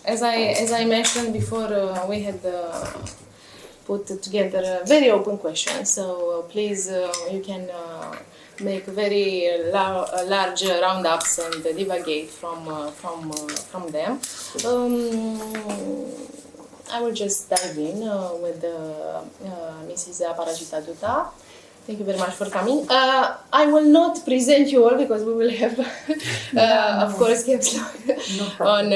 As I mentioned before, we had put together a very open question. So please, you can make very large roundups and divagate from them. I will just dive in with Mrs. Aparajita Dutta. Thank you very much for coming. I will not present you all because we will have, of course, caps on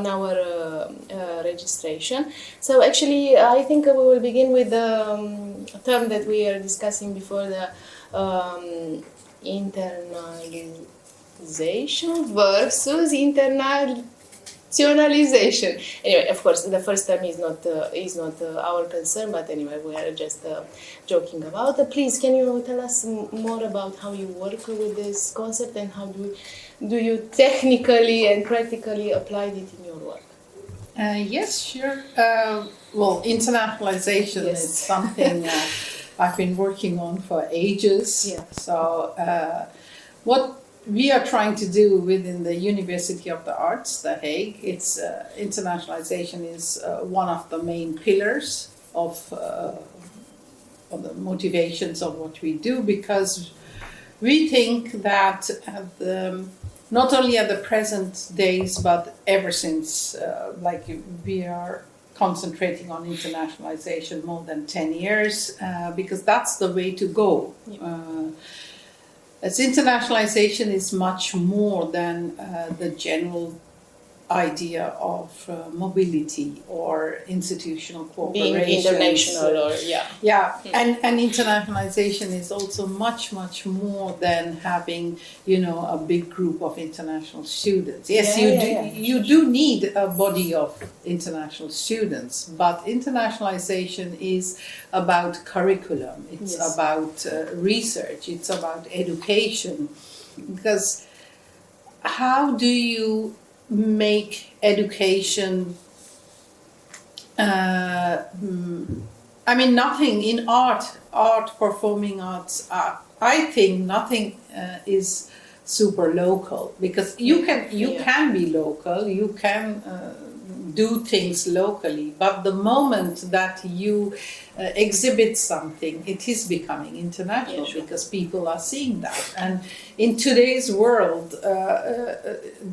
our registration. So actually, I think we will begin with the term that we are discussing before, the internalization versus internationalization. Anyway, of course, the first term is not our concern, but anyway, we are just joking about it. Please, can you tell us more about how you work with this concept and how do you technically and practically apply it in your work? Yes, sure. Well, internationalization is something I've been working on for ages. Yeah. So, what we are trying to do within the University of the Arts, The Hague, it's internationalization is one of the main pillars of the motivations of what we do, because we think that not only at the present days, but ever since, we are concentrating on internationalization more than 10 years, because that's the way to go. Yeah. As internationalization is much more than the general idea of mobility or institutional cooperation. Being international and internationalization is also much more than having a big group of international students. Yes, you do need a body of international students, but internationalization is about curriculum, it's about research, it's about education, because how do you make education nothing in art, performing arts, I think nothing is super local, because you can be local, you can do things locally, but the moment that you exhibit something, it is becoming international, because people are seeing that. And in today's world,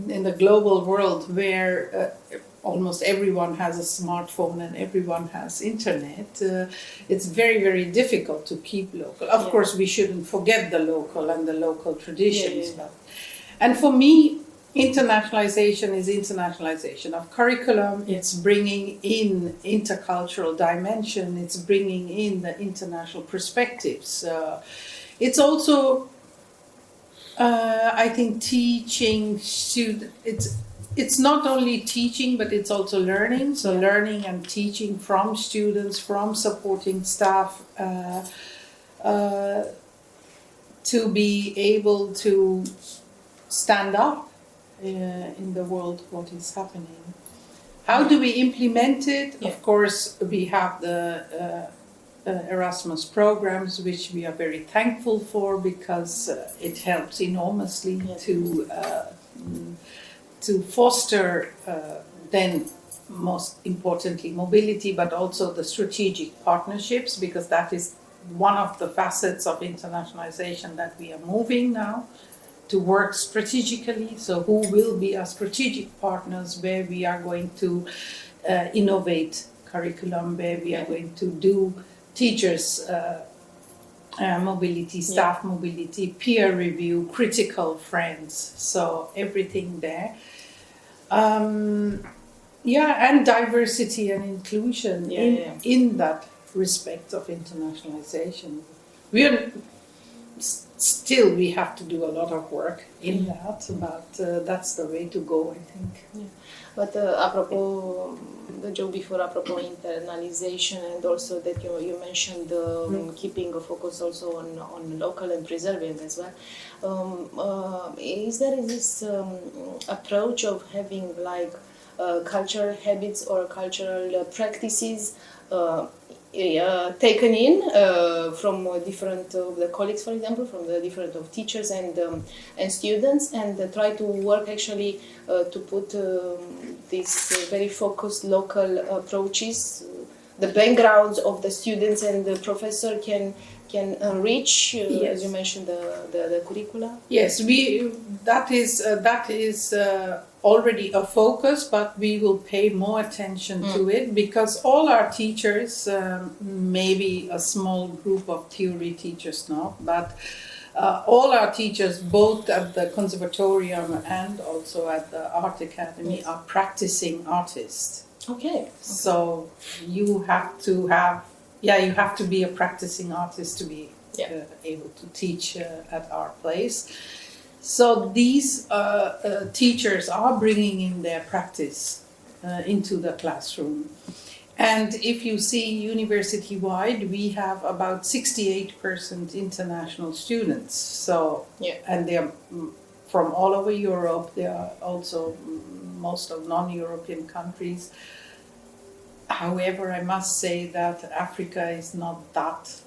in the global world where almost everyone has a smartphone and everyone has internet, it's very difficult to keep local. Of course, we shouldn't forget the local and the local traditions. And for me, internationalization is internationalization of curriculum. It's bringing in intercultural dimension. It's bringing in the international perspectives. It's also, I think, teaching students. It's not only teaching, but it's also learning. So learning and teaching from students, from supporting staff, to be able to stand up in the world, what is happening. How do we implement it? Of course, we have the Erasmus programs, which we are very thankful for, because it helps enormously to foster then most importantly mobility, but also the strategic partnerships, because that is one of the facets of internationalization that we are moving now, to work strategically. So who will be our strategic partners, where we are going to innovate curriculum, where we are going to do teachers mobility, staff mobility, peer review, critical friends, so everything there. And diversity and inclusion in that respect of internationalization. Still, we have to do a lot of work in that, but that's the way to go, I think. Yeah. But apropos, the joke before, apropos internalization, and also that you mentioned keeping a focus also on local and preserving as well. Is there this approach of having like cultural habits or cultural practices taken in from different the colleagues, for example, from the different of teachers and students, and try to work actually to put these very focused local approaches. The backgrounds of the students and the professor can enrich, as you mentioned, the curricula. Yes, that is already a focus, but we will pay more attention to it, because all our teachers, maybe a small group of theory teachers now, but all our teachers, both at the conservatorium and also at the Art Academy, are practicing artists. Okay. So you have to be a practicing artist to be able to teach at our place. So these teachers are bringing in their practice into the classroom. And if you see university-wide, we have about 68% international students. So, and they are from all over Europe. There are also most of non-European countries. However, I must say that Africa is not that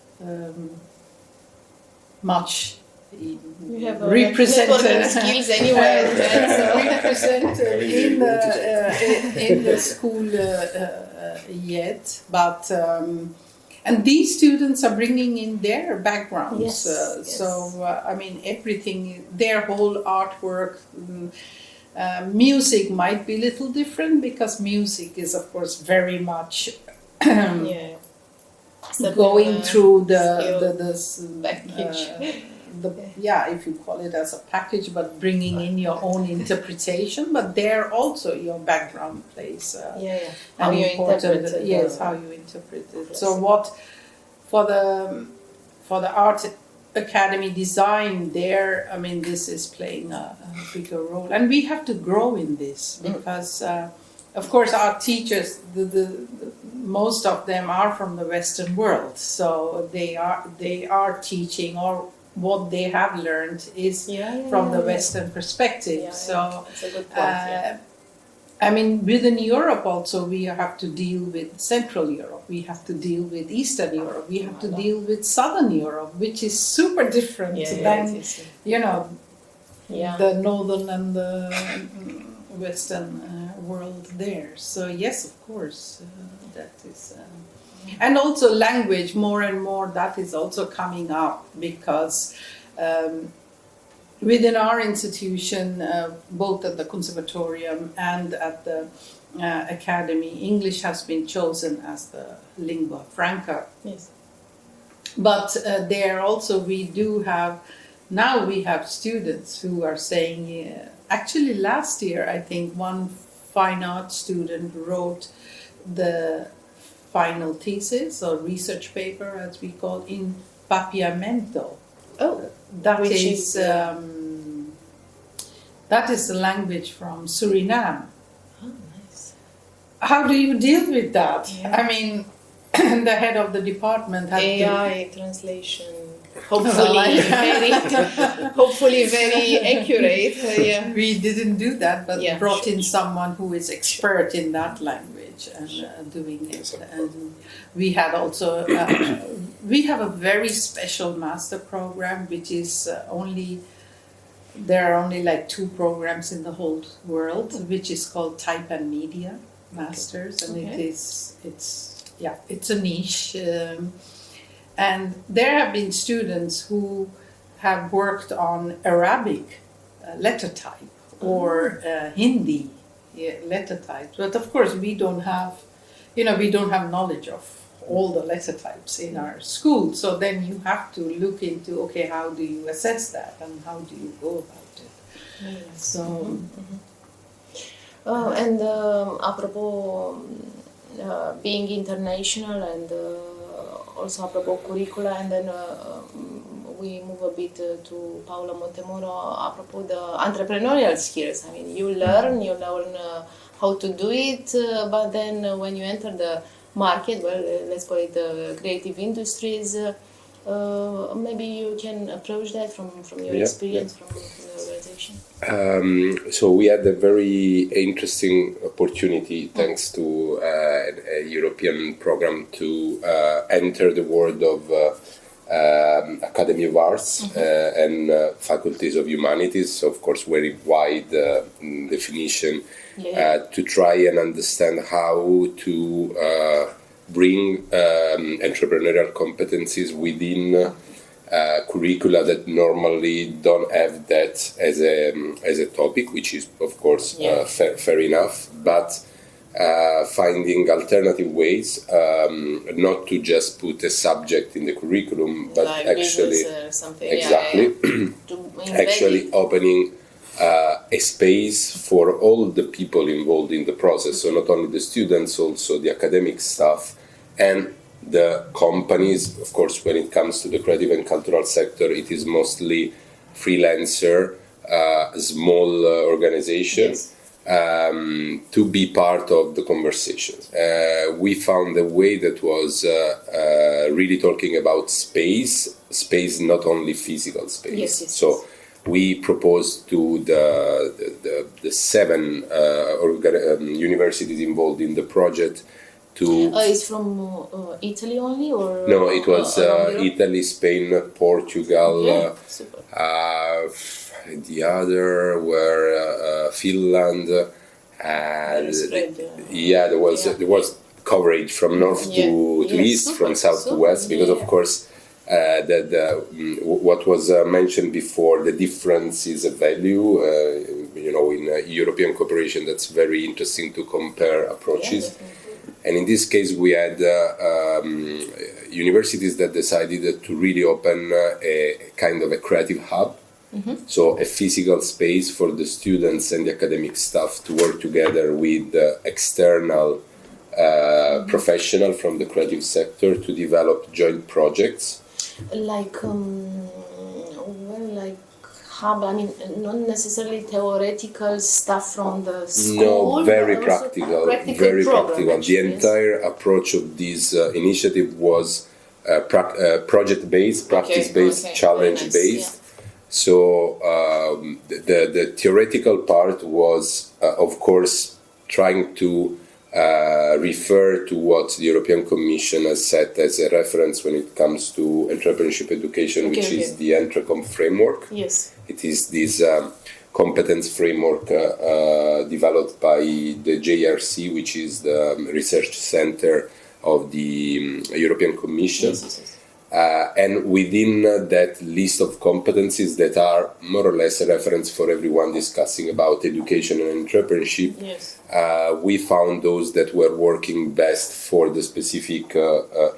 much You have represented networking skills anyway. represented in the school yet, but and these students are bringing in their backgrounds. So I mean, everything, their whole artwork. Music might be a little different, because music is, of course, very much going through the package. If you call it as a package, but bringing in your own interpretation. But there also your background plays how you interpret it. How you interpret it. So what for the Art Academy design there, I mean, this is playing a bigger role, and we have to grow in this, because of course our teachers, the most of them are from the Western world, so they are teaching, or what they have learned is from the Western perspective. That's a good point. I mean, within Europe also, we have to deal with Central Europe, we have to deal with Eastern Europe, we have to deal with Southern Europe, which is super different than, the Northern and the Western world there. So yes, of course, that is... and also language, more and more, that is also coming up, because... within our institution, both at the conservatorium and at the academy, English has been chosen as the lingua franca. Yes. But there also we have students who are saying, actually last year I think one fine art student wrote the final thesis or research paper, as we call, in papiamento. Oh. That is the language from Suriname. Oh, nice. How do you deal with that? Yeah. I mean, the head of the department had AI translation. Hopefully very accurate. We didn't do that, but brought in someone who is expert in that language and doing it. And we had also we have a very special master program, which is there are only like 2 programs in the whole world, which is called Type and Media Masters, and it's a niche. And there have been students who have worked on Arabic letter type or Hindi letter type. But of course, we don't have knowledge of all the letter types in our school. So then you have to look into, okay, how do you assess that and how do you go about it? So, and apropos being international and also apropos curricula, and then we move a bit to Paolo Montemurro apropos the entrepreneurial skills. I mean, you learn how to do it, but then when you enter the market, well, let's call it the creative industries, Maybe you can approach that from your experience from the organization. So we had a very interesting opportunity, thanks to a European program, to enter the world of Academy of Arts and faculties of humanities. So of course, very wide definition to try and understand how to bring entrepreneurial competencies within curricula that normally don't have that as a topic, which is of course fair enough, but finding alternative ways not to just put a subject in the curriculum, but like actually exactly actually opening a space for all the people involved in the process. So not only the students, also the academic staff and the companies. Of course, when it comes to the creative and cultural sector, it is mostly freelancer, small organizations, to be part of the conversations. We found a way that was really talking about space, not only physical space. So we proposed to the 7 universities involved in the project to... it's from Italy only, or...? No, it was Italy, Spain, Portugal, the other were Finland, and there was coverage from north to east, from south to west, because of course what was mentioned before, the difference is a value. In European cooperation, that's very interesting to compare approaches. And in this case, we had universities that decided to really open a kind of a creative hub. So a physical space for the students and the academic staff to work together with external professional from the creative sector to develop joint projects. Like hub, I mean, not necessarily theoretical stuff from the school. No, very practical, very practical. The entire approach of this initiative was project-based, practice-based, challenge-based. So the theoretical part was, of course, trying to refer to what the European Commission has set as a reference when it comes to entrepreneurship education, which is the Entrecom framework. Yes. It is this competence framework developed by the JRC, which is the research center of the European Commission. And within that list of competencies that are more or less a reference for everyone discussing about education and entrepreneurship, we found those that were working best for the specific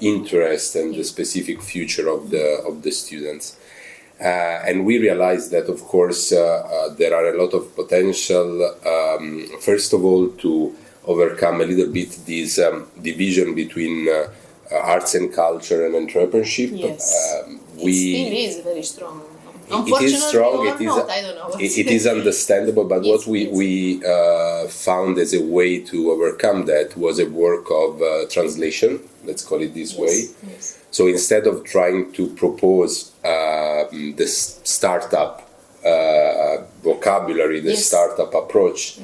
interest and the specific future of the students. And we realized that, of course, there are a lot of potential, first of all, to overcome a little bit this division between arts and culture and entrepreneurship. It still is very strong. It is strong. I don't know. It is understandable. But what we found as a way to overcome that was a work of translation. Let's call it this way. So instead of trying to propose the startup vocabulary, the startup approach,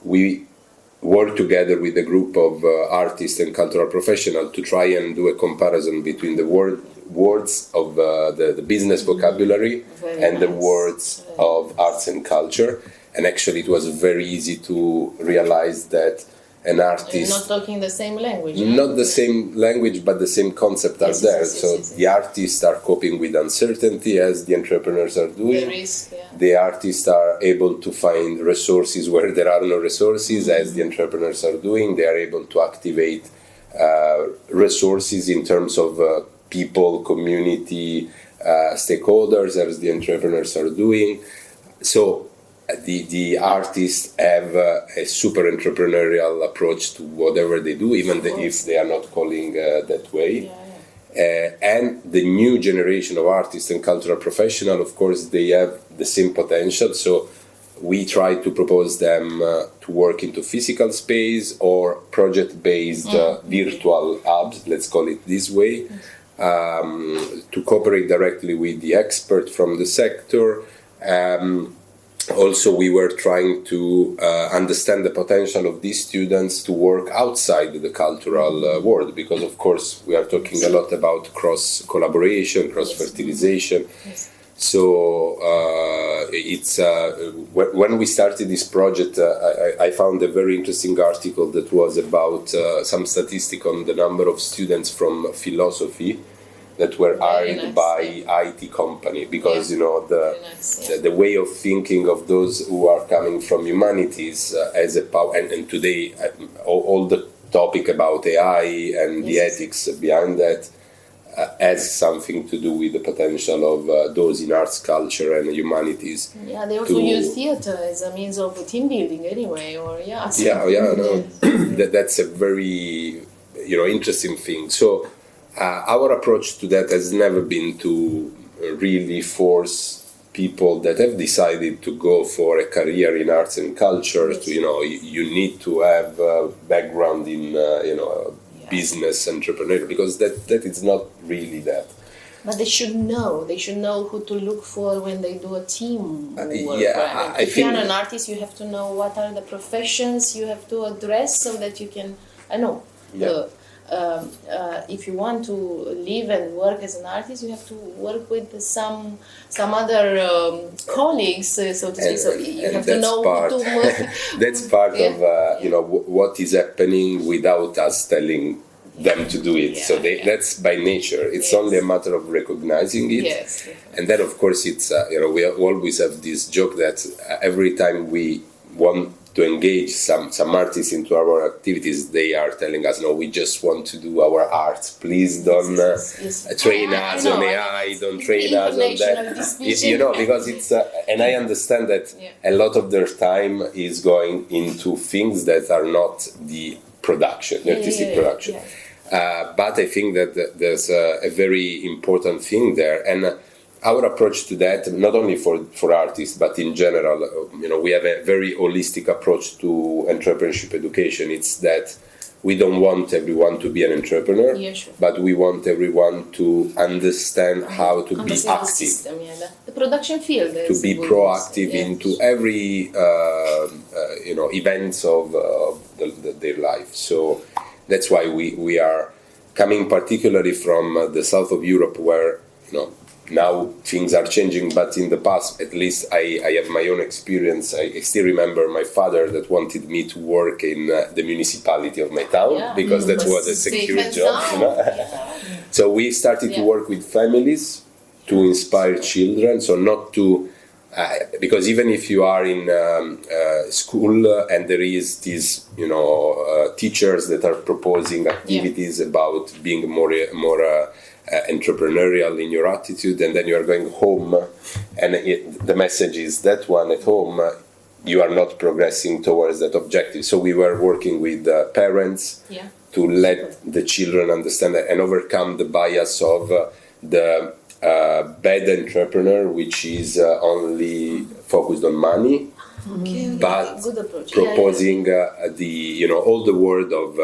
we work together with a group of artists and cultural professionals to try and do a comparison between the words of the business vocabulary and the words of arts and culture. And actually it was very easy to realize that an artist... Not talking the same language. Not the same language, but the same concept are there. So the artists are coping with uncertainty as the entrepreneurs are doing. The artists are able to find resources where there are no resources as the entrepreneurs are doing. They are able to activate resources in terms of people, community, stakeholders as the entrepreneurs are doing. So the artists have a super entrepreneurial approach to whatever they do, even if they are not calling that way. And the new generation of artists and cultural professionals, of course, they have the same potential. So we try to propose them to work into physical space or project-based virtual hubs, let's call it this way, to cooperate directly with the expert from the sector. Also, we were trying to understand the potential of these students to work outside the cultural world, because of course we are talking a lot about cross collaboration, cross fertilization. Yes. So it's when we started this project, I found a very interesting article that was about some statistic on the number of students from philosophy that were hired by IT company, because the way of thinking of those who are coming from humanities as a power, and today all the topic about AI and the ethics behind that has something to do with the potential of those in arts, culture, and humanities. Yeah, they also use theater as a means of team building anyway, or that's a very interesting thing. So our approach to that has never been to really force people that have decided to go for a career in arts and culture to you need to have a background in business, entrepreneurship, because that is not really that. But they should know who to look for when they do a team work. If you're an artist, you have to know what are the professions you have to address so that you can, if you want to live and work as an artist, you have to work with some other colleagues, so to speak. So you have to know who to work. That's part of what is happening without us telling them to do it. So that's by nature. It's only a matter of recognizing it. Yes. And then, of course, it's we always have this joke that every time we want to engage some artists into our activities, they are telling us, no, we just want to do our art. Please don't train us on AI, don't train us on that. Because it's, and I understand that a lot of their time is going into things that are not the production, the artistic production. But I think that there's a very important thing there. And our approach to that, not only for artists, but in general, we have a very holistic approach to entrepreneurship education. It's that we don't want everyone to be an entrepreneur, but we want everyone to understand how to be active. The production field. To be proactive into every, events of their life. So that's why we are coming particularly from the south of Europe, where, now things are changing, but in the past, at least I have my own experience. I still remember my father that wanted me to work in the municipality of my town, because that was a secure job. So we started to work with families to inspire children, so not to, because even if you are in school and there is these, teachers that are proposing activities about being more entrepreneurial in your attitude, and then you are going home and the message is that one at home, you are not progressing towards that objective. So we were working with parents to let the children understand and overcome the bias of the bad entrepreneur, which is only focused on money, but proposing all the world of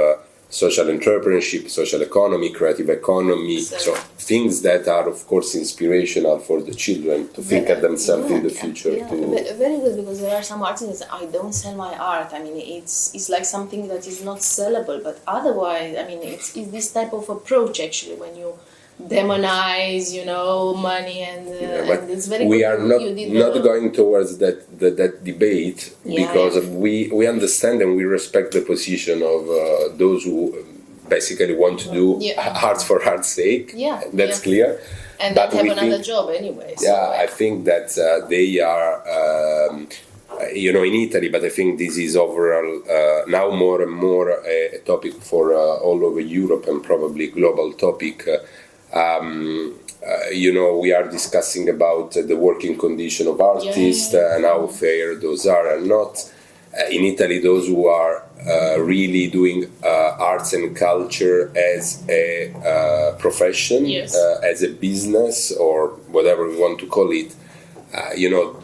social entrepreneurship, social economy, creative economy, so things that are, of course, inspirational for the children to think of themselves in the future. Very good, because there are some artists that I don't sell my art. I mean, it's like something that is not sellable, but otherwise, I mean, it's this type of approach actually when you demonize, money and it's very we good. Are not going towards that debate, because we understand and we respect the position of those who basically want to do art for art's sake. That's clear. And but have another job anyway. So I think that they are, in Italy, but I think this is overall now more and more a topic for all over Europe and probably global topic. We are discussing about the working condition of artists and how fair those are and not. In Italy, those who are really doing arts and culture as a profession, as a business, or whatever we want to call it,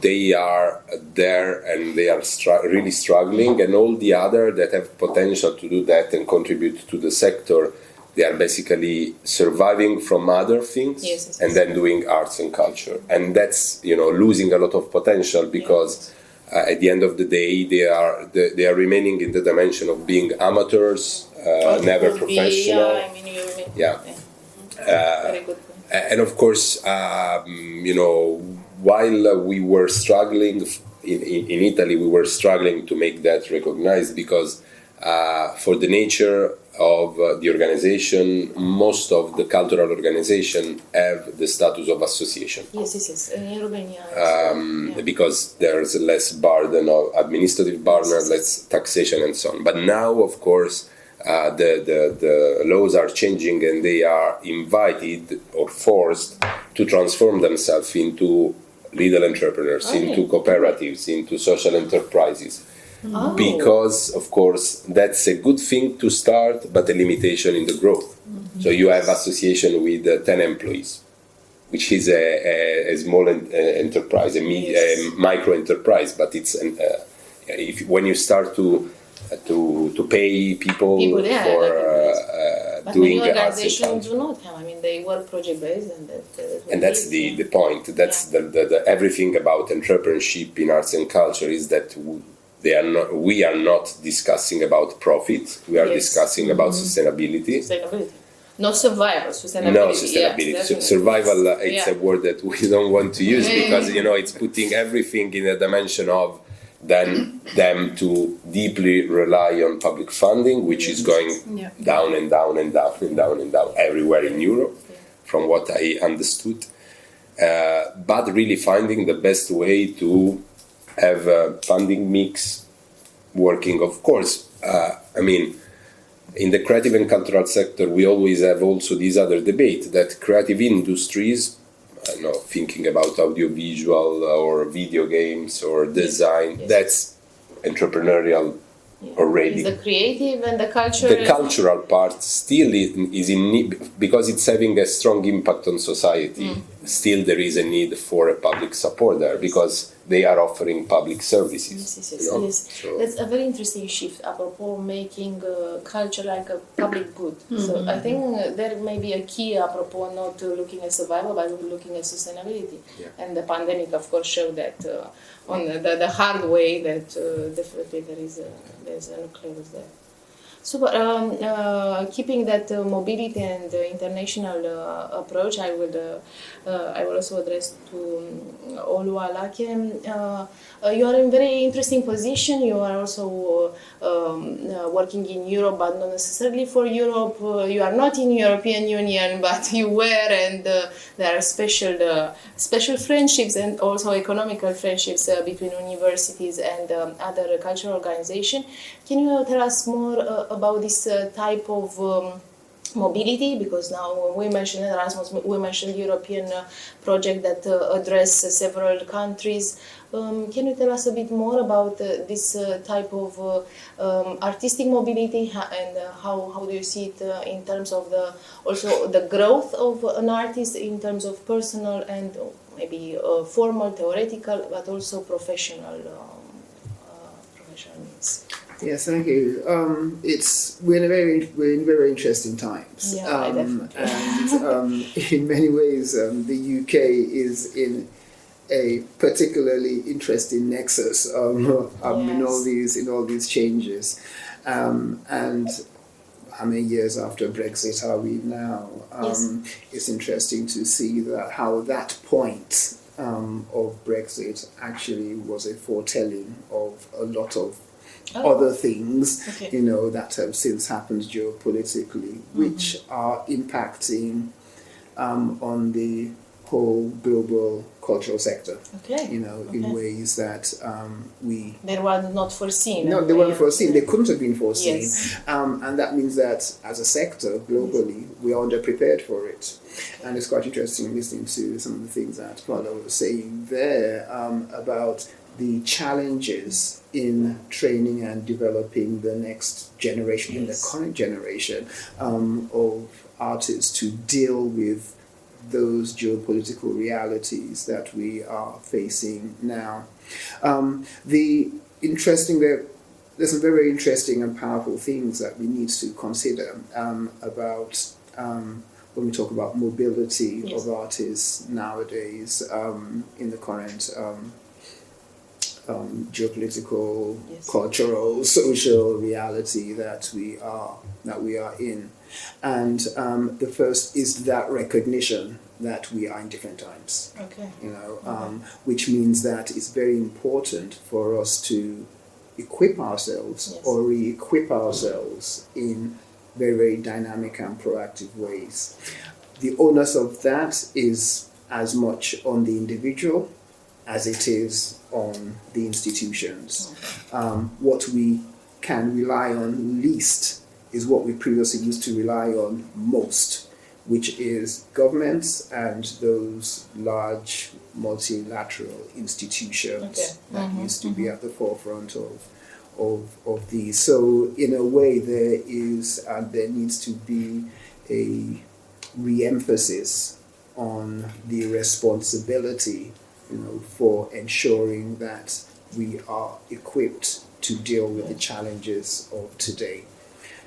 they are there and they are really struggling, and all the other that have potential to do that and contribute to the sector, they are basically surviving from other things and then doing arts and culture. And that's, losing a lot of potential because at the end of the day, they are remaining in the dimension of being amateurs, never professional. Very good. And of course, while we were struggling in Italy, we were struggling to make that recognized because for the nature of the organization, most of the cultural organizations have the status of association. Yes. In Romania. Because there's less burden of administrative burden, less taxation and so on. But now, of course, the laws are changing and they are invited or forced to transform themselves into little entrepreneurs, into cooperatives, into social enterprises. Because, of course, that's a good thing to start, but a limitation in the growth. So you have association with 10 employees, which is a small enterprise, a micro enterprise, but it's when you start to pay people for but doing many arts and organizations culture. do not have. They work project based, And that's the point. That's the everything about entrepreneurship in arts and culture is that we are not discussing about profit. We are discussing about sustainability. Not survival, sustainability. No, sustainability. Yes, Survival, it's a word that we don't want to use because, it's putting everything in a dimension of then them to deeply rely on public funding, which is going down and down and down and down and down everywhere in Europe, from what I understood. But really finding the best way to have a funding mix working. Of course, in the creative and cultural sector, we always have also this other debate that creative industries, thinking about audiovisual or video games or design, that's entrepreneurial already. The creative and the cultural. The cultural part still is in need because it's having a strong impact on society. Still, there is a need for a public support there because they are offering public services. Yes. So that's a very interesting shift. Apropos making culture like a public good. So I think there may be a key apropos not looking at survival but looking at sustainability. And the pandemic, of course, showed that on the hard way that definitely there's a nucleus there. So, keeping that mobility and international approach, I will also address to Olu Alake. You are in very interesting position. You are also working in Europe, but not necessarily for Europe. You are not in European Union, but you were, and there are special friendships and also economical friendships between universities and other cultural organizations. Can you tell us more about this type of mobility? Because now we mentioned Erasmus, we mentioned European project that address several countries. Can you tell us a bit more about this type of artistic mobility and how do you see it in terms of also the growth of an artist in terms of personal and maybe formal, theoretical, but also professional needs? Yes, thank you. We're in very interesting times, definitely. and in many ways, the UK is in a particularly interesting nexus in all these changes, and how many years after Brexit are we now? It's interesting to see how that point of Brexit actually was a foretelling of a lot of other things, that have since happened geopolitically, which are impacting on the whole global cultural sector. In ways that they were not foreseen. No, they weren't foreseen. They couldn't have been foreseen, and that means that as a sector globally, we are underprepared for it. And it's quite interesting listening to some of the things that Paolo was saying there about the challenges in training and developing the next generation, in the current generation of artists to deal with those geopolitical realities that we are facing now. The interesting there's some very interesting and powerful things that we need to consider about when we talk about mobility of artists nowadays in the current geopolitical, cultural, social reality that we are in. And the first is that recognition that we are in different times. Okay. Which means that it's very important for us to equip ourselves or re-equip ourselves in very, very dynamic and proactive ways. The onus of that is as much on the individual as it is on the institutions. What we can rely on least is what we previously used to rely on most, which is governments and those large multilateral institutions that used to be at the forefront of these. So in a way there needs to be a re-emphasis on the responsibility for ensuring that we are equipped to deal with the challenges of today.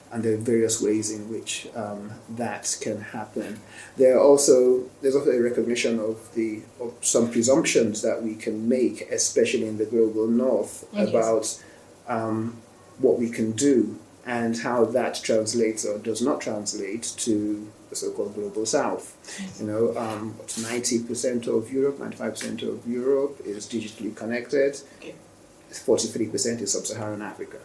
And there are various ways in which that can happen. There's also a recognition of some presumptions that we can make, especially in the global north, about what we can do and how that translates or does not translate to the so-called global south. 90% of Europe, 95% of Europe is digitally connected. 43% is sub-Saharan Africa.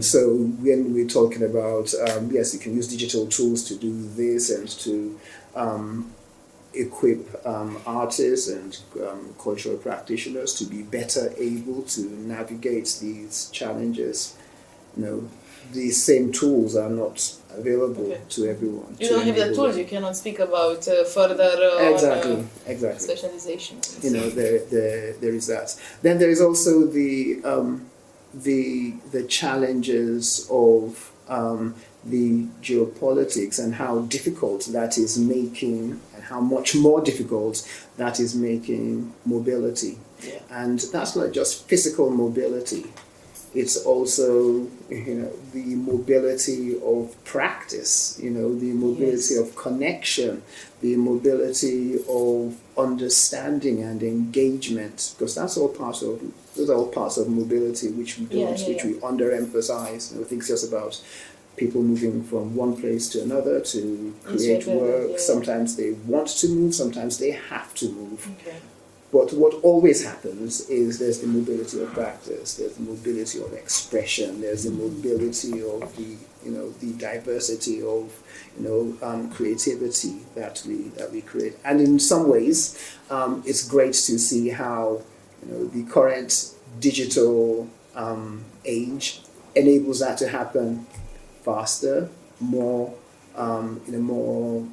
So when we're talking about, yes, you can use digital tools to do this and to equip artists and cultural practitioners to be better able to navigate these challenges. These same tools are not available to everyone. You don't have the tools, you cannot speak about further exactly. specialization. There is that. Then there is also the challenges of the geopolitics and how difficult that is making, and how much more difficult that is making mobility. And that's not just physical mobility. It's also, the mobility of practice, the mobility of connection, the mobility of understanding and engagement, because those are all parts of mobility which we don't, which we underemphasize. Things just about people moving from one place to another to create work. Sometimes they want to move, sometimes they have to move. But what always happens is there's the mobility of practice, there's the mobility of expression, there's the mobility of the diversity of creativity that we create. And in some ways, it's great to see how the current digital age enables that to happen faster, more in a more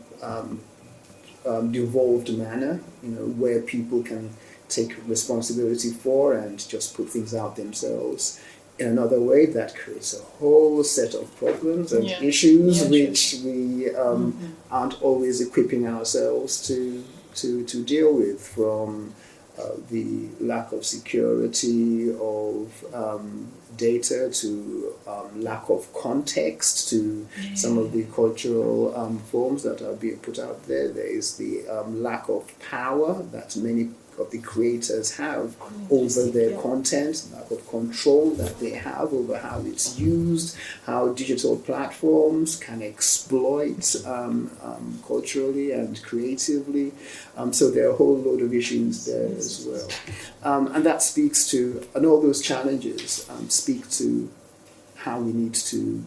devolved manner, where people can take responsibility for and just put things out themselves. In another way, that creates a whole set of problems and issues which we aren't always equipping ourselves to deal with, from the lack of security of data to lack of context to some of the cultural forms that are being put out there. There is the lack of power that many of the creators have over their content, lack of control that they have over how it's used, how digital platforms can exploit culturally and creatively. So there are a whole load of issues there as well. And that speaks to, and all those challenges speak to how we need to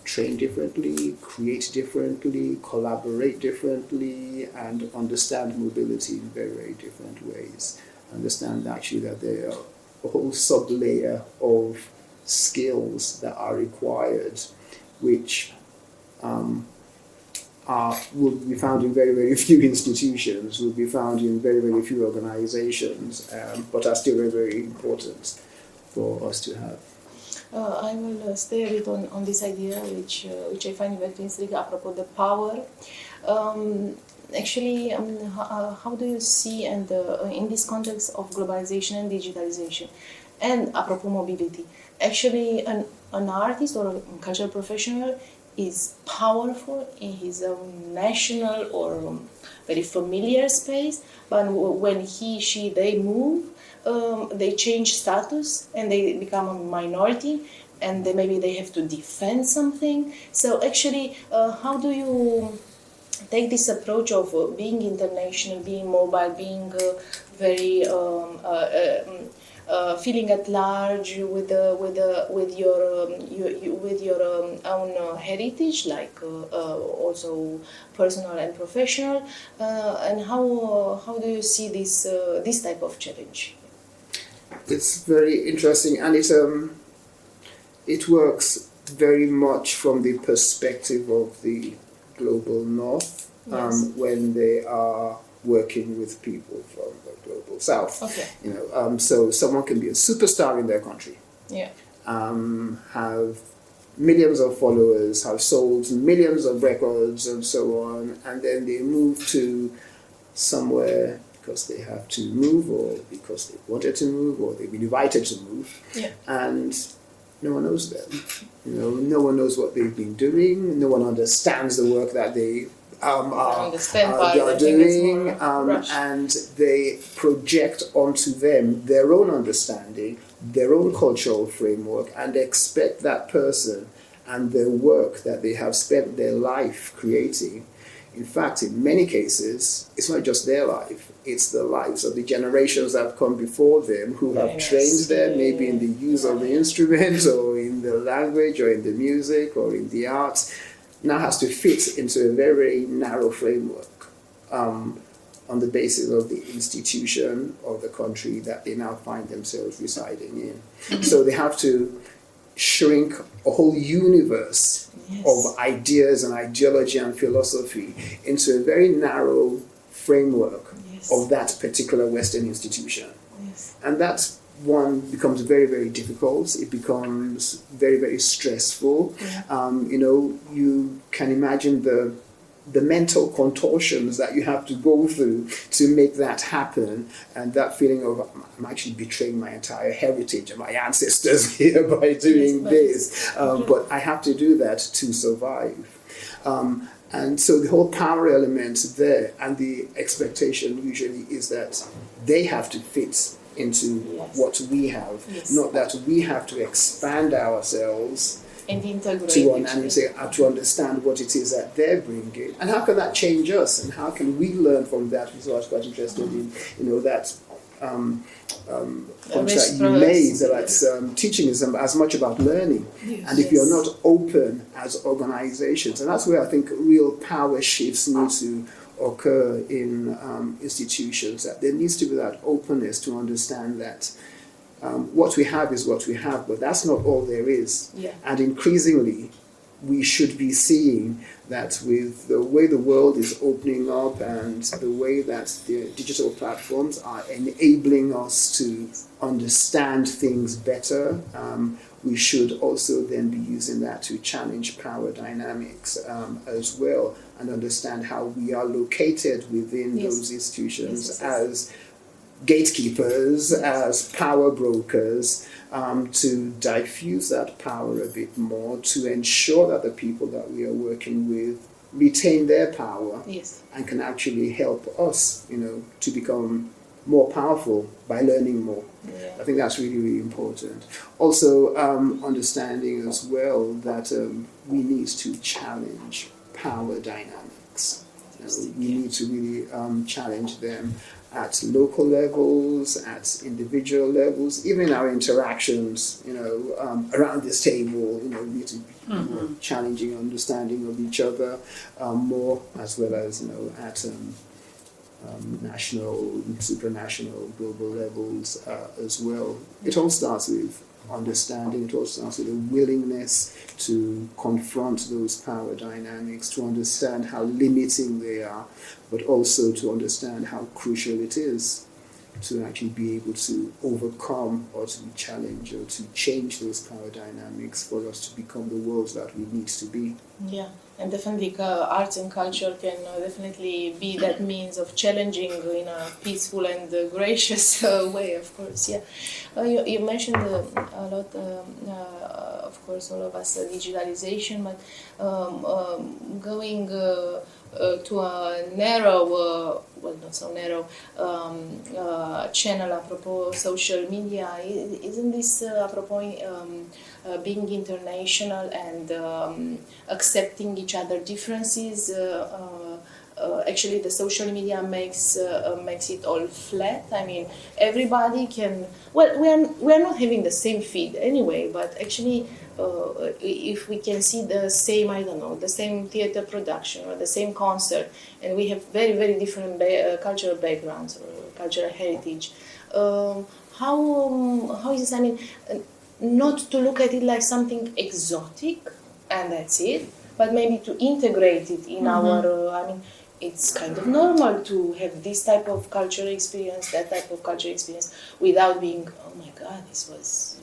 train differently, create differently, collaborate differently, and understand mobility in very, very different ways. Understand actually that there are a whole sub-layer of skills that are required, which will be found in very, very few institutions, will be found in very, very few organizations, but are still very, very important for us to have. I will stay a bit on this idea, which I find very interesting, apropos the power. Actually, how do you see, and in this context of globalization and digitalization, and apropos mobility, actually an artist or a cultural professional is powerful in his own national or very familiar space, but when they move, they change status and they become a minority, and maybe they have to defend something. So actually, how do you take this approach of being international, being mobile, being very feeling at large with your own heritage, like also personal and professional, and how do you see this type of challenge? It's very interesting, and it works very much from the perspective of the global north, Yes. when they are working with people from the global south. Okay. So someone can be a superstar in their country, Yeah. have millions of followers, have sold millions of records and so on, and then they move to somewhere because they have to move, or because they wanted to move, or they've been invited to move, Yeah. and no one knows them. No one knows what they've been doing. No one understands the work that they are doing, and they project onto them their own understanding, their own cultural framework, and expect that person and their work that they have spent their life creating. In fact, in many cases, it's not just their life, it's the lives of the generations that have come before them, who have trained them, maybe in the use of the instruments, or in the language, or in the music, or in the arts. Now has to fit into a very narrow framework, on the basis of the institution of the country that they now find themselves residing in. So they have to shrink a whole universe of ideas and ideology and philosophy into a very narrow framework of that particular Western institution. And that one becomes very, very difficult. It becomes very, very stressful. You can imagine the mental contortions that you have to go through to make that happen, and that feeling of, I'm actually betraying my entire heritage and my ancestors here by doing this, but I have to do that to survive. And so the whole power element there, and the expectation usually is that they have to fit into what we have, not that we have to expand ourselves and integrate to understand what it is that they're bringing, and how can that change us, and how can we learn from that. So I was quite interested in that point that you made, that teaching is as much about learning, and if you're not open as organizations, and that's where I think real power shifts need to occur in institutions, that there needs to be that openness to understand that what we have is what we have, but that's not all there is. And increasingly, we should be seeing that with the way the world is opening up and the way that the digital platforms are enabling us to understand things better, we should also then be using that to challenge power dynamics as well, and understand how we are located within those institutions as gatekeepers, as power brokers, to diffuse that power a bit more, to ensure that the people that we are working with retain their power and can actually help us, to become more powerful by learning more. I think that's really, really important. Also, understanding as well that we need to challenge power dynamics. We need to really challenge them at local levels, at individual levels, even in our interactions, around this table, we need to be challenging understanding of each other more, as well as, at national, supranational, global levels as well. It all starts with understanding, it all starts with a willingness to confront those power dynamics, to understand how limiting they are, but also to understand how crucial it is to actually be able to overcome or to challenge or to change those power dynamics for us to become the world that we need to be. Yeah, and definitely arts and culture can definitely be that means of challenging in a peaceful and gracious way, of course. Yeah, you mentioned a lot, of course, all of us, digitalization, but going to a narrow, well, not so narrow, channel apropos social media, isn't this apropos being international and accepting each other differences? Actually, the social media makes it all flat. I mean, everybody can. Well, we are not having the same feed anyway, but actually, if we can see the same, I don't know, the same theater production or the same concert, and we have very, very different cultural backgrounds or cultural heritage, how is this? I mean, not to look at it like something exotic, and that's it, but maybe to integrate it in our. I mean, it's kind of normal to have this type of cultural experience, that type of cultural experience, without being, oh my God, this was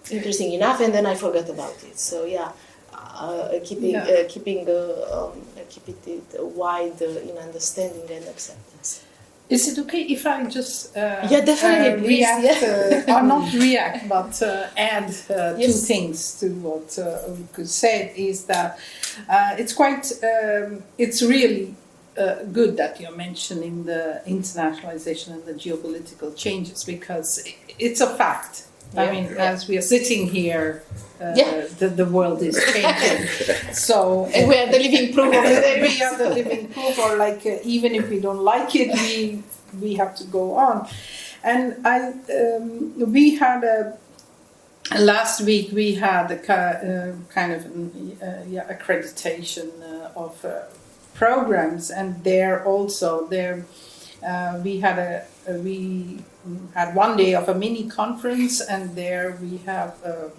interesting enough, and then I forgot about it. So yeah, keeping it wide in understanding and acceptance. Is it okay if I just definitely react, or not react, but add two Yes. things to what Olu said? Is that it's quite, it's really good that you're mentioning the internationalization and the geopolitical changes, because it's a fact. I mean, as we are sitting here, the world is changing. So, And we are the living proof of it. we are the living proof, or like even if we don't like it, we have to go on. And we had last week we had a kind of accreditation of programs, and we had one day of a mini conference, and there we have a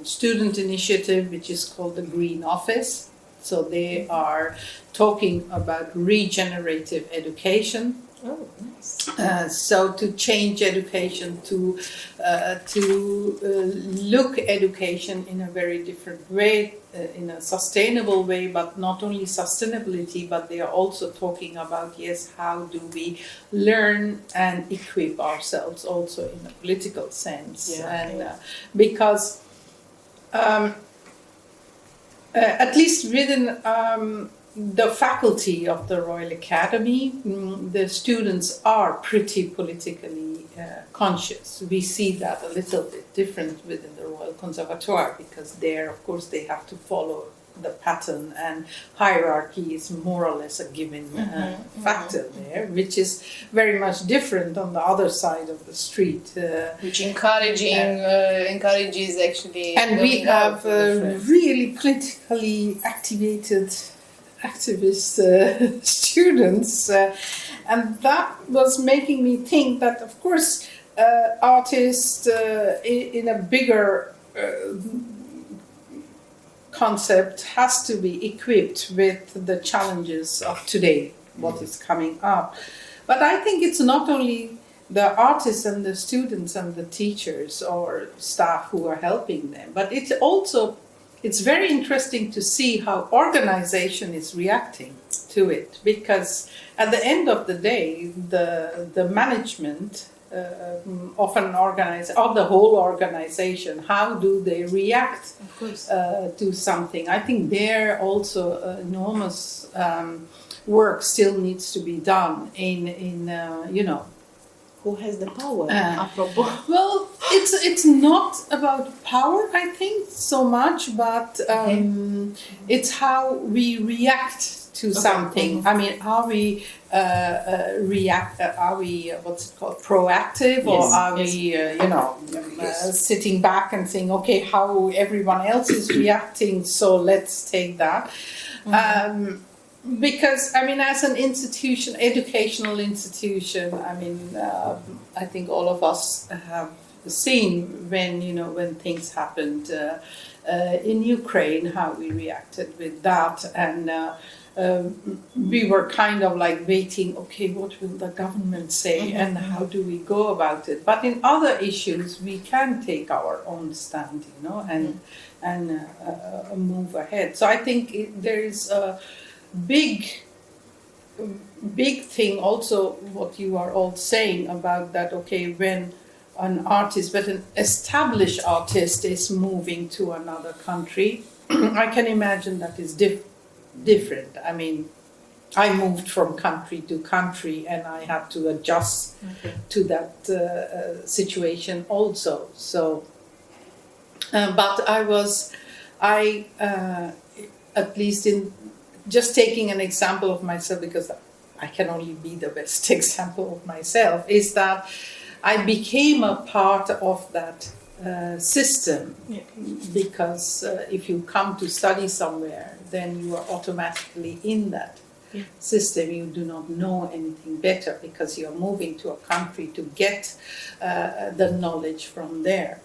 student initiative which is called the Green Office. So they are talking about regenerative education. Oh, nice. So to change education, to look education in a very different way, in a sustainable way, but not only sustainability, but they are also talking about, yes, how do we learn and equip ourselves also in a political sense. Because at least within the faculty of the Royal Academy, the students are pretty politically conscious. We see that a little bit different within the Royal Conservatoire, because there, of course, they have to follow the pattern, and hierarchy is more or less a given factor there, which is very much different on the other side of the street. Which encourages actually. And we have really politically activated activist students, and that was making me think that, of course, artists in a bigger concept has to be equipped with the challenges of today, what is coming up. But I think it's not only the artists and the students and the teachers or staff who are helping them, but it's very interesting to see how organization is reacting to it, because at the end of the day, the management of the whole organization, how do they react to something? I think there also enormous work still needs to be done in who has the power? Well, it's not about power, I think, so much, but it's how we react to something. I mean, are we are we what's it called, proactive, or are we sitting back and saying, okay, how everyone else is reacting, so let's take that. Because, I mean, as an institution, educational institution, I mean, I think all of us have seen when things happened in Ukraine, how we reacted with that. And we were kind of like waiting, okay, what will the government say and how do we go about it? But in other issues, we can take our own stand, and move ahead. So I think there is a big thing also what you are all saying about that, okay, when an established artist is moving to another country, I can imagine that is different. I mean, I moved from country to country and I had to adjust to that situation also. So, but at least in just taking an example of myself, because I can only be the best example of myself, is that I became a part of that system, because if you come to study somewhere, then you are automatically in that system. You do not know anything better because you are moving to a country to get the knowledge from there.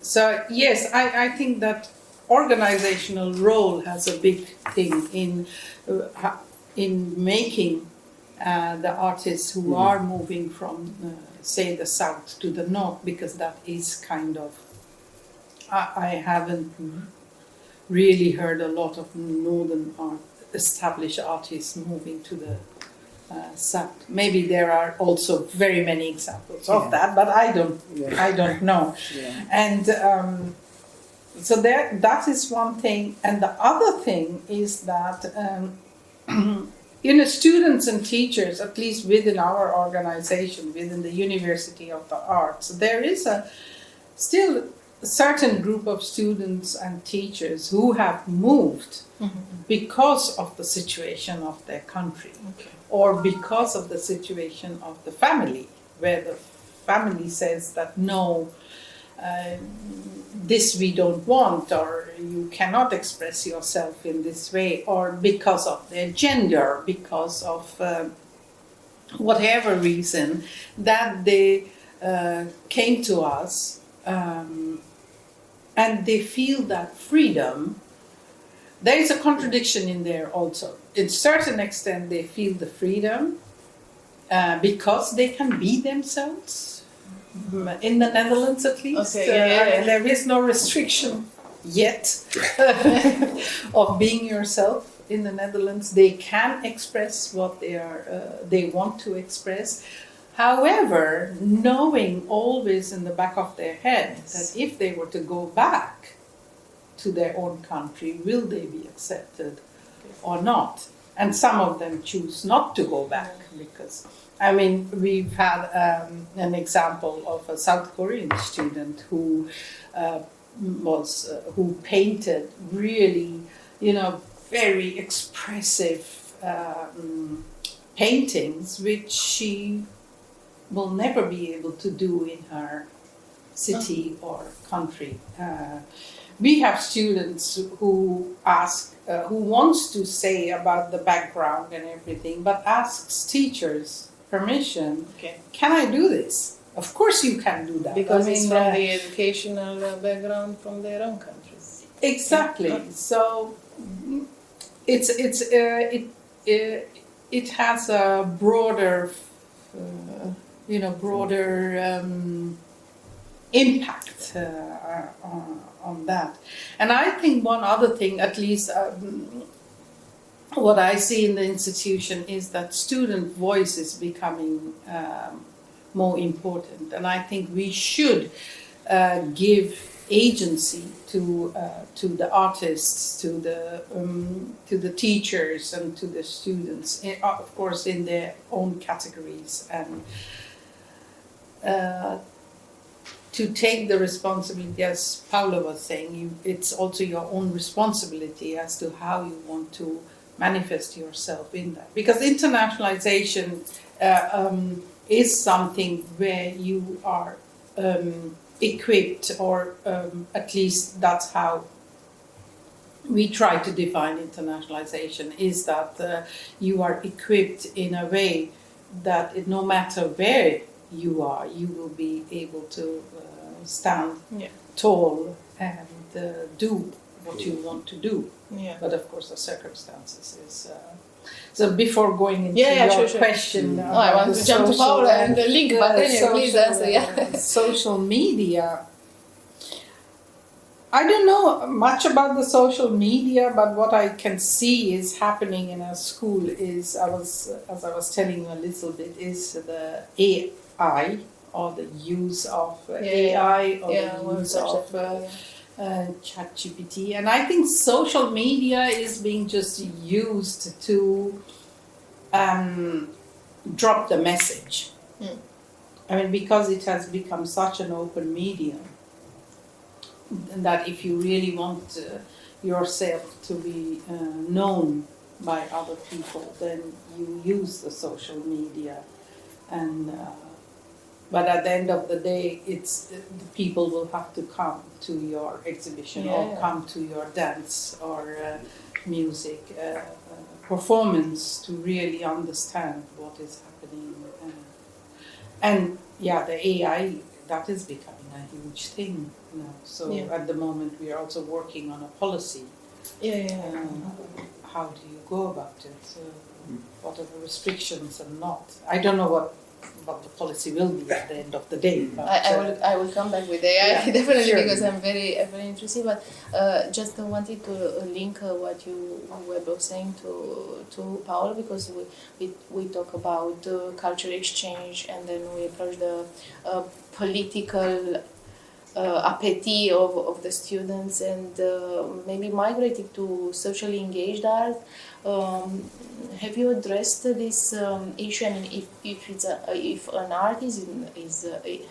So yes, I think that organizational role has a big thing in making the artists who are moving from, say, the south to the north, because that is kind of, I haven't really heard a lot of northern established artists moving to the south. Maybe there are also very many examples of that, but I don't know. Yeah. And so that is one thing, and the other thing is that students and teachers, at least within our organization, within the University of the Arts, there is still a certain group of students and teachers who have moved because of the situation of their country, or because of the situation of the family, where the family says that no, this we don't want, or you cannot express yourself in this way, or because of their gender, because of whatever reason, that they came to us, and they feel that freedom. There is a contradiction in there also. In a certain extent, they feel the freedom because they can be themselves. In the Netherlands, at least, there is no restriction yet of being yourself. In the Netherlands, they can express what they want to express. However, knowing always in the back of their head that if they were to go back to their own country, will they be accepted or not? And some of them choose not to go back because, I mean, we've had an example of a South Korean student who who painted really, very expressive paintings, which she will never be able to do in her city or country. We have students who ask, who wants to say about the background and everything, but asks teachers permission. Can I do this? Of course you can do that. Because it's from the educational background from their own countries. Exactly. So it has a broader, impact on that. And I think one other thing, at least what I see in the institution, is that student voice is becoming more important. And I think we should give agency to the artists, to the teachers, and to the students, of course, in their own categories, and to take the responsibility, as Paolo was saying, it's also your own responsibility as to how you want to manifest yourself in that. Because internationalization is something where you are equipped, or at least that's how we try to define internationalization, is that you are equipped in a way that no matter where you are, you will be able to stand tall and do what you want to do. Yeah. But of course, the circumstances is. So before going into your question, I want to jump to Paolo and the link, but anyway, please answer. Social media. I don't know much about the social media, but what I can see is happening in our school is, as I was telling you a little bit, is the AI, or the use of AI, or the use of ChatGPT. And I think social media is being just used to drop the message. I mean, because it has become such an open medium, that if you really want yourself to be known by other people, then you use the social media. And but at the end of the day, it's the people will have to come to your exhibition or come to your dance or music performance to really understand what is happening. And the AI, that is becoming a huge thing now. So at the moment we are also working on a policy. How do you go about it? What are the restrictions and not? I don't know what the policy will be at the end of the day. But, I will come back with AI definitely because I'm very interested. But just wanted to link what you were both saying to Paolo, because we talk about cultural exchange, and then we approach the political appetite of the students, and maybe migrating to socially engaged art. Have you addressed this issue? I mean, if an artist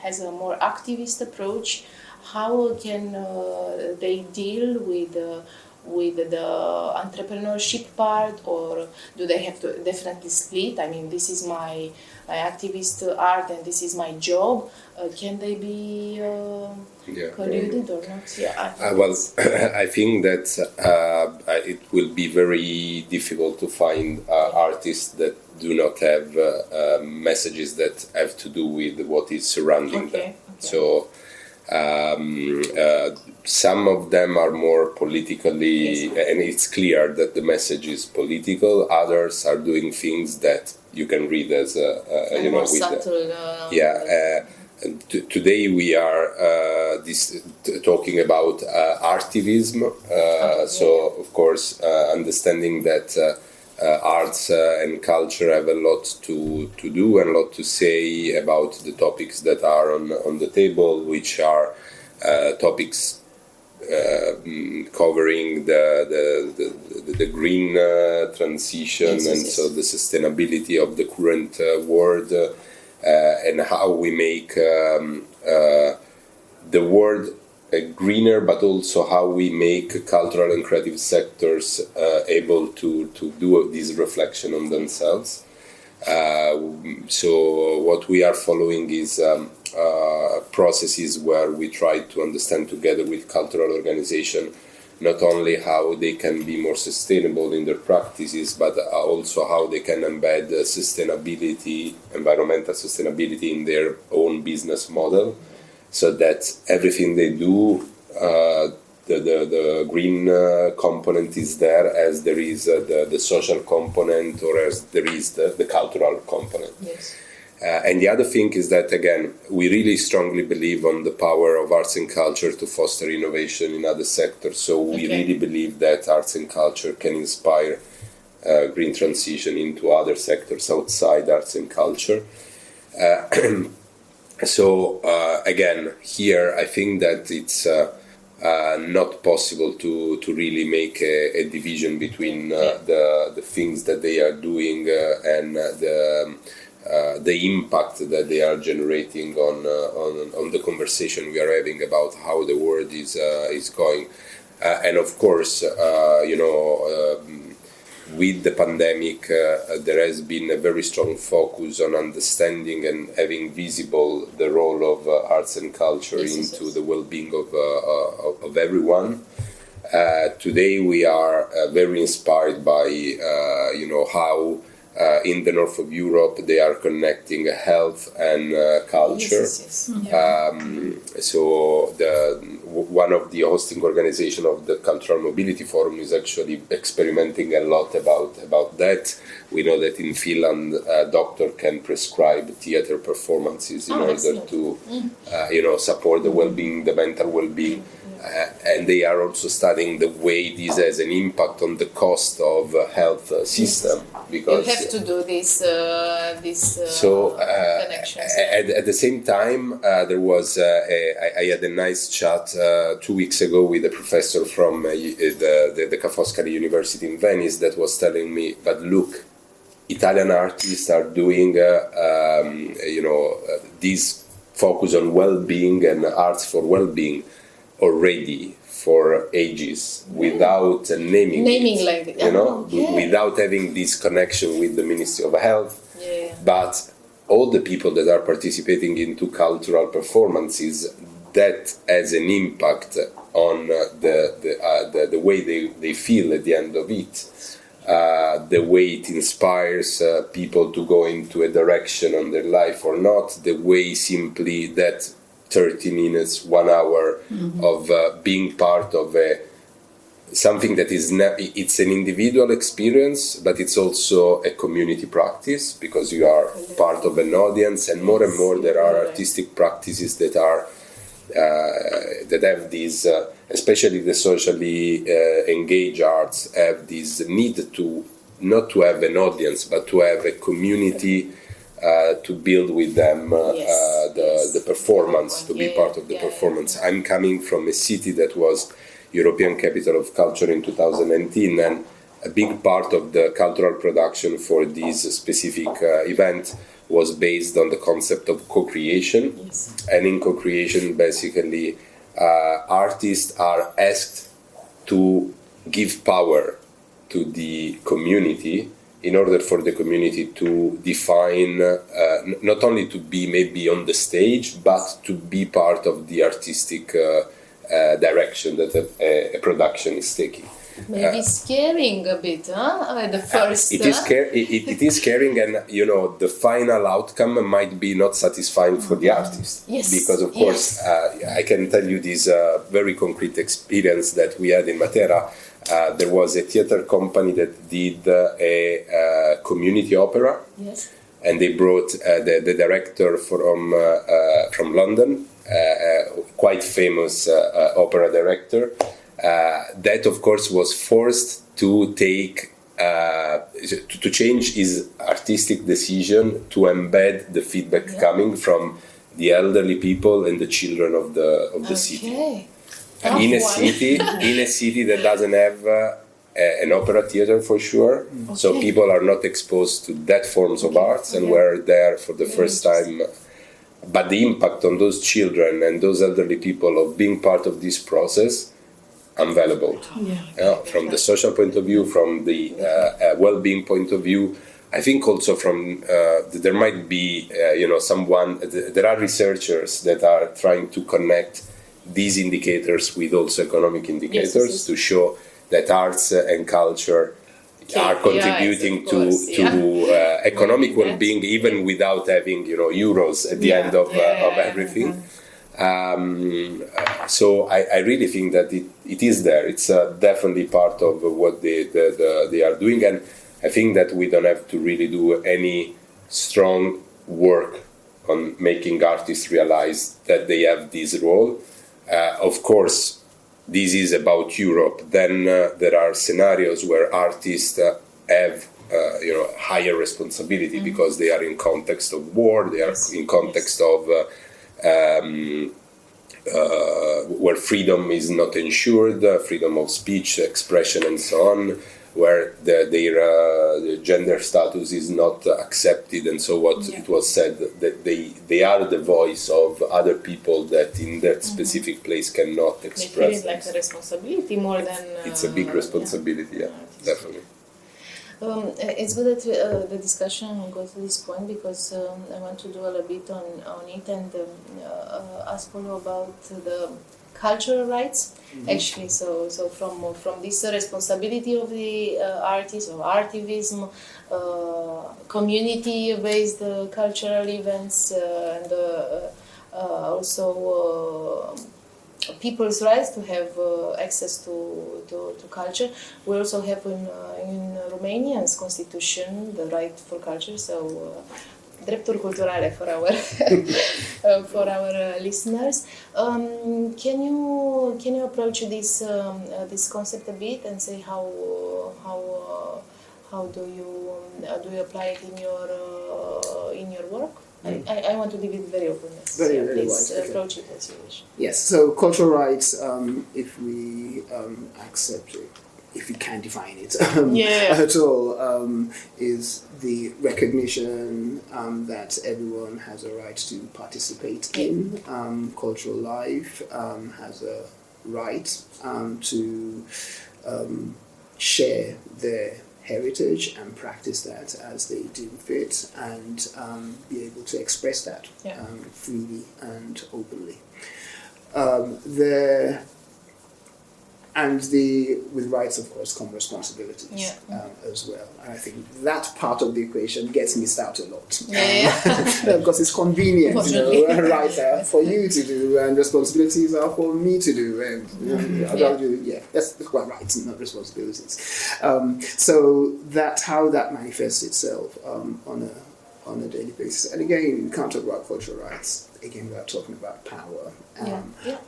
has a more activist approach, how can they deal with the entrepreneurship part, or do they have to definitely split? I mean, this is my activist art and this is my job. Can they be colluded or not? Well, I think that it will be very difficult to find artists that do not have messages that have to do with what is surrounding them. So some of them are more politically, and it's clear that the message is political. Others are doing things that you can read as more subtle. Today we are talking about Activism. So of course, understanding that arts and culture have a lot to do and a lot to say about the topics that are on the table, which are topics covering the green transition, and so the sustainability of the current world, and how we make the world greener, but also how we make cultural and creative sectors able to do this reflection on themselves. So what we are following is processes where we try to understand together with cultural organizations not only how they can be more sustainable in their practices, but also how they can embed sustainability, environmental sustainability in their own business model, so that everything they do, the green component is there, as there is the social component, or as there is the cultural component. Yes. And the other thing is that, again, we really strongly believe on the power of arts and culture to foster innovation in other sectors. So we really believe that arts and culture can inspire green transition into other sectors outside arts and culture. So again, here I think that it's not possible to really make a division between the things that they are doing and the impact that they are generating on the conversation we are having about how the world is going. And of course, with the pandemic, there has been a very strong focus on understanding and having visible the role of arts and culture into the well-being of everyone. Today we are very inspired by how In the north of Europe, they are connecting health and culture. Yes. Yeah. So one of the hosting organization of the Cultural Mobility Forum is actually experimenting a lot about that. We know that in Finland, a doctor can prescribe theater performances in order to support the well-being, the mental well-being. And they are also studying the way this has an impact on the cost of health system, because you have to do this connections. At the same time, there was I had a nice chat 2 weeks ago with a professor from the Ca' Foscari University in Venice that was telling me, but look, Italian artists are doing this focus on well-being and arts for well-being already for ages, without naming it, like without having this connection with the Ministry of Health. Yeah. But all the people that are participating into cultural performances, that has an impact on the way they feel at the end of it. The way it inspires people to go into a direction on their life or not, the way simply that 30 minutes, 1 hour of being part of something that is it's an individual experience, but it's also a community practice, because you are part of an audience, and more there are artistic practices that are that have these, especially the socially engaged arts, have this need to not to have an audience, but to have a community. To build with them the performance, to be part of the performance. I'm coming from a city that was European Capital of Culture in 2019, and a big part of the cultural production for this specific event was based on the concept of co-creation. Yes. And in co-creation, basically, artists are asked to give power to the community, in order for the community to define, not only to be maybe on the stage, but to be part of the artistic direction that a production is taking. Maybe scaring a bit, at the first. It is scaring, and the final outcome might be not satisfying for the artist. Yes. Because of course, I can tell you this very concrete experience that we had in Matera. There was a theater company that did a community opera, yes. And they brought the director from London, quite famous opera director. That of course was forced to take to change his artistic decision to embed the feedback coming from the elderly people and the children of the city. And in a city that doesn't have an opera theater for sure, so people are not exposed to that forms of arts, and were there for the first time. But the impact on those children and those elderly people of being part of this process, unvaluable. From the social point of view, from the well-being point of view, I think also from there might be there are researchers that are trying to connect these indicators with also economic indicators to show that arts and culture are contributing to economic well-being, even without having euros at the end of everything. So I really think that it is there. It's definitely part of what they are doing, and I think that we don't have to really do any strong work on making artists realize that they have this role. Of course, this is about Europe. Then there are scenarios where artists have higher responsibility because they are in context of war, they are in context of where freedom is not ensured, freedom of speech, expression, and so on, where their gender status is not accepted, and so what it was said that they are the voice of other people that in that specific place cannot express. They feel it like a responsibility more than. It's a big responsibility, definitely. It's good that the discussion goes to this point, because I want to dwell a bit on it and ask Olu about cultural rights. Actually, so from this responsibility of the artists, of Activism, community-based cultural events, and also people's rights to have access to culture. We also have in Romania's constitution the right for culture. So. Drepturi culturale for our for our listeners. Can you approach this this concept a bit and say how do you apply it in your work? I want to leave it very open. Very please wide. Approach it as you wish. Yes. So cultural rights, if we accept it, if we can define it at all, is the recognition that everyone has a right to participate in cultural life, has a right to share their heritage and practice that as they deem fit, and be able to express that freely and openly. With rights, of course, come responsibilities as well. And I think that part of the equation gets missed out a lot. Because it's convenient, rights are for you to do, and responsibilities are for me to do. And that's quite rights, not responsibilities. So that's how that manifests itself on a daily basis. And again, we can't talk about cultural rights. Again, we are talking about power.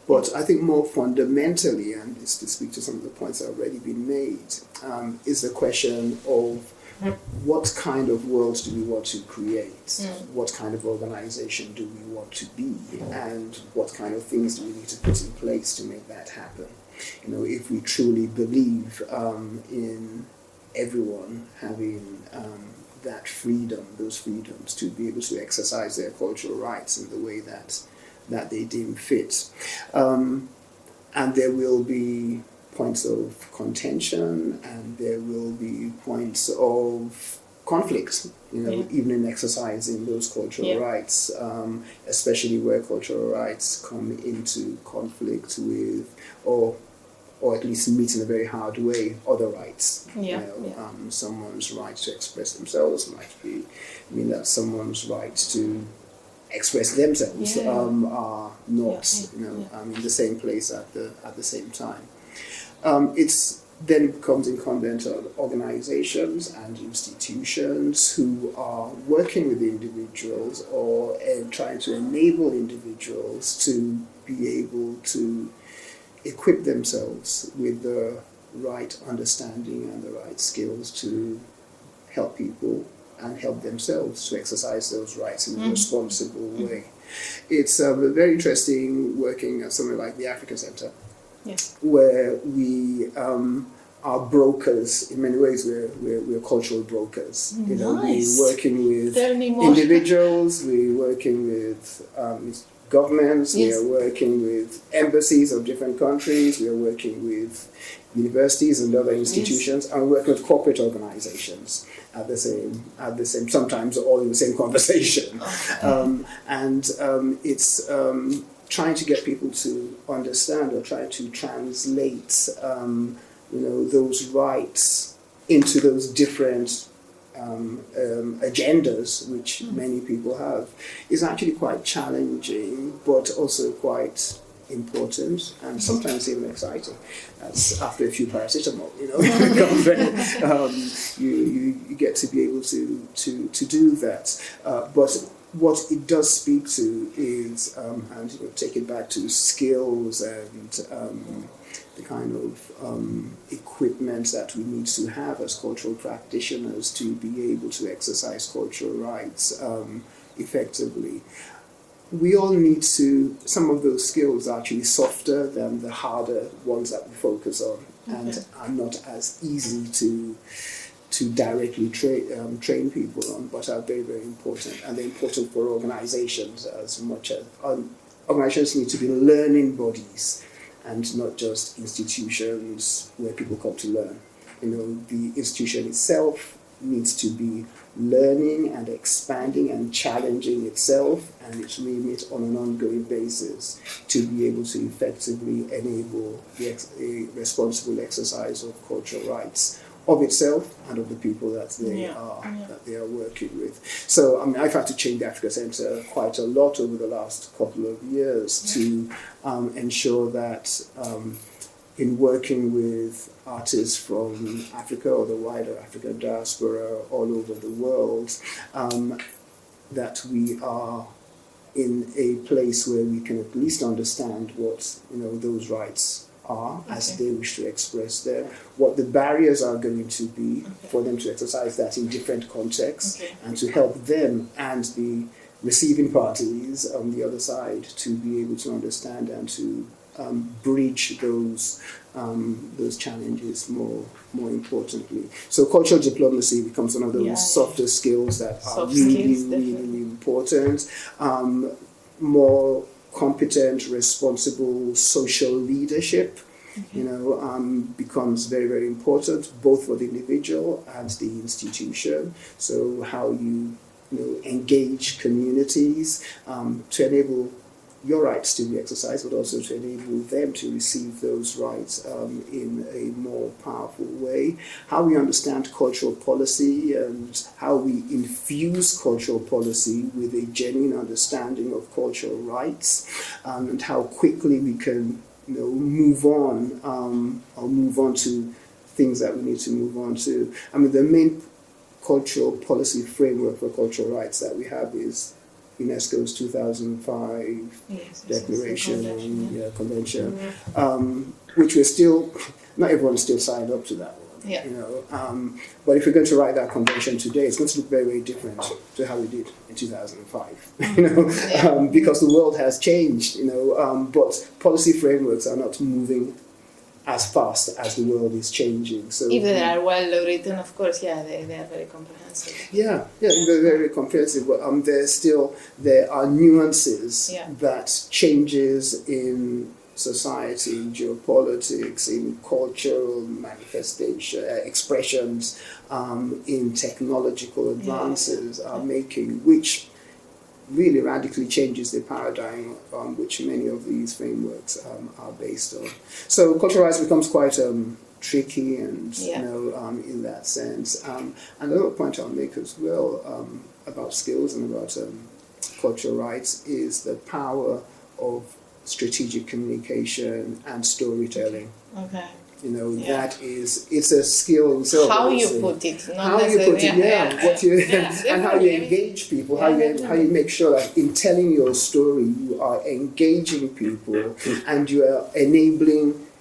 But I think more fundamentally, and just to speak to some of the points that have already been made, is the question of what kind of world do we want to create? What kind of organization do we want to be? And what kind of things do we need to put in place to make that happen? If we truly believe in everyone having that freedom, those freedoms to be able to exercise their cultural rights in the way that they deem fit. And there will be points of contention, and there will be points of conflict, even in exercising those cultural rights, especially where cultural rights come into conflict with, or at least meet in a very hard way, other rights. Someone's right to express themselves might mean that someone's right to express themselves are not in the same place at the same time. Then it becomes incumbent on organizations and institutions who are working with individuals or trying to enable individuals to be able to equip themselves with the right understanding and the right skills to help people and help themselves to exercise those rights in a responsible way. It's very interesting working at somewhere like the Africa Center, where we are brokers. In many ways, we're cultural brokers. We're working with individuals, we're working with governments, we are working with embassies of different countries, we are working with universities and other institutions, and we're working with corporate organizations at the same, sometimes all in the same conversation. It's trying to get people to understand or try to translate those rights into those different agendas which many people have is actually quite challenging, but also quite important and sometimes even exciting. That's after a few paracetamol, you get to be able to do that. But what it does speak to is, and take it back to skills and the kind of equipment that we need to have as cultural practitioners to be able to exercise cultural rights effectively. We all need to, some of those skills are actually softer than the harder ones that we focus on, and are not as easy to directly train people on, but are very, very important. And they're important for organizations as much as, organizations need to be learning bodies and not just institutions where people come to learn. The institution itself needs to be learning and expanding and challenging itself and its remit on an ongoing basis to be able to effectively enable a responsible exercise of cultural rights of itself and of the people that they are working with. So I mean, I've had to change the Africa Centre quite a lot over the last couple of years to ensure that in working with artists from Africa or the wider African diaspora all over the world, that we are in a place where we can at least understand what those rights are as they wish to express them, what the barriers are going to be for them to exercise that in different contexts, and to help them and the receiving parties on the other side to be able to understand and to bridge those challenges more importantly. So cultural diplomacy becomes one of those softer skills that are really important. More competent, responsible social leadership, becomes very, very important, both for the individual and the institution. So how you engage communities to enable your rights to be exercised, but also to enable them to receive those rights in a more powerful way. How we understand cultural policy and how we infuse cultural policy with a genuine understanding of cultural rights, and how quickly we can move on to things that we need to move on to. I mean, the main cultural policy framework for cultural rights that we have is UNESCO's 2005 declaration and convention, which we're still, not everyone's still signed up to that one. But if we're going to write that convention today, it's going to look very, very different to how we did in 2005. Because the world has changed, but policy frameworks are not moving as fast as the world is changing. So if they are well written, of course, they are very comprehensive. They're very comprehensive, but there are nuances that changes in society, in geopolitics, in cultural manifestation, expressions, in technological advances are making, which really radically changes the paradigm on which many of these frameworks are based on. So cultural rights becomes quite tricky and in that sense. And another point I'll make as well about skills and about cultural rights is the power of strategic communication and storytelling. That it's a skill itself. How you put it, and how you engage people, how you make sure that in telling your story you are engaging people and you're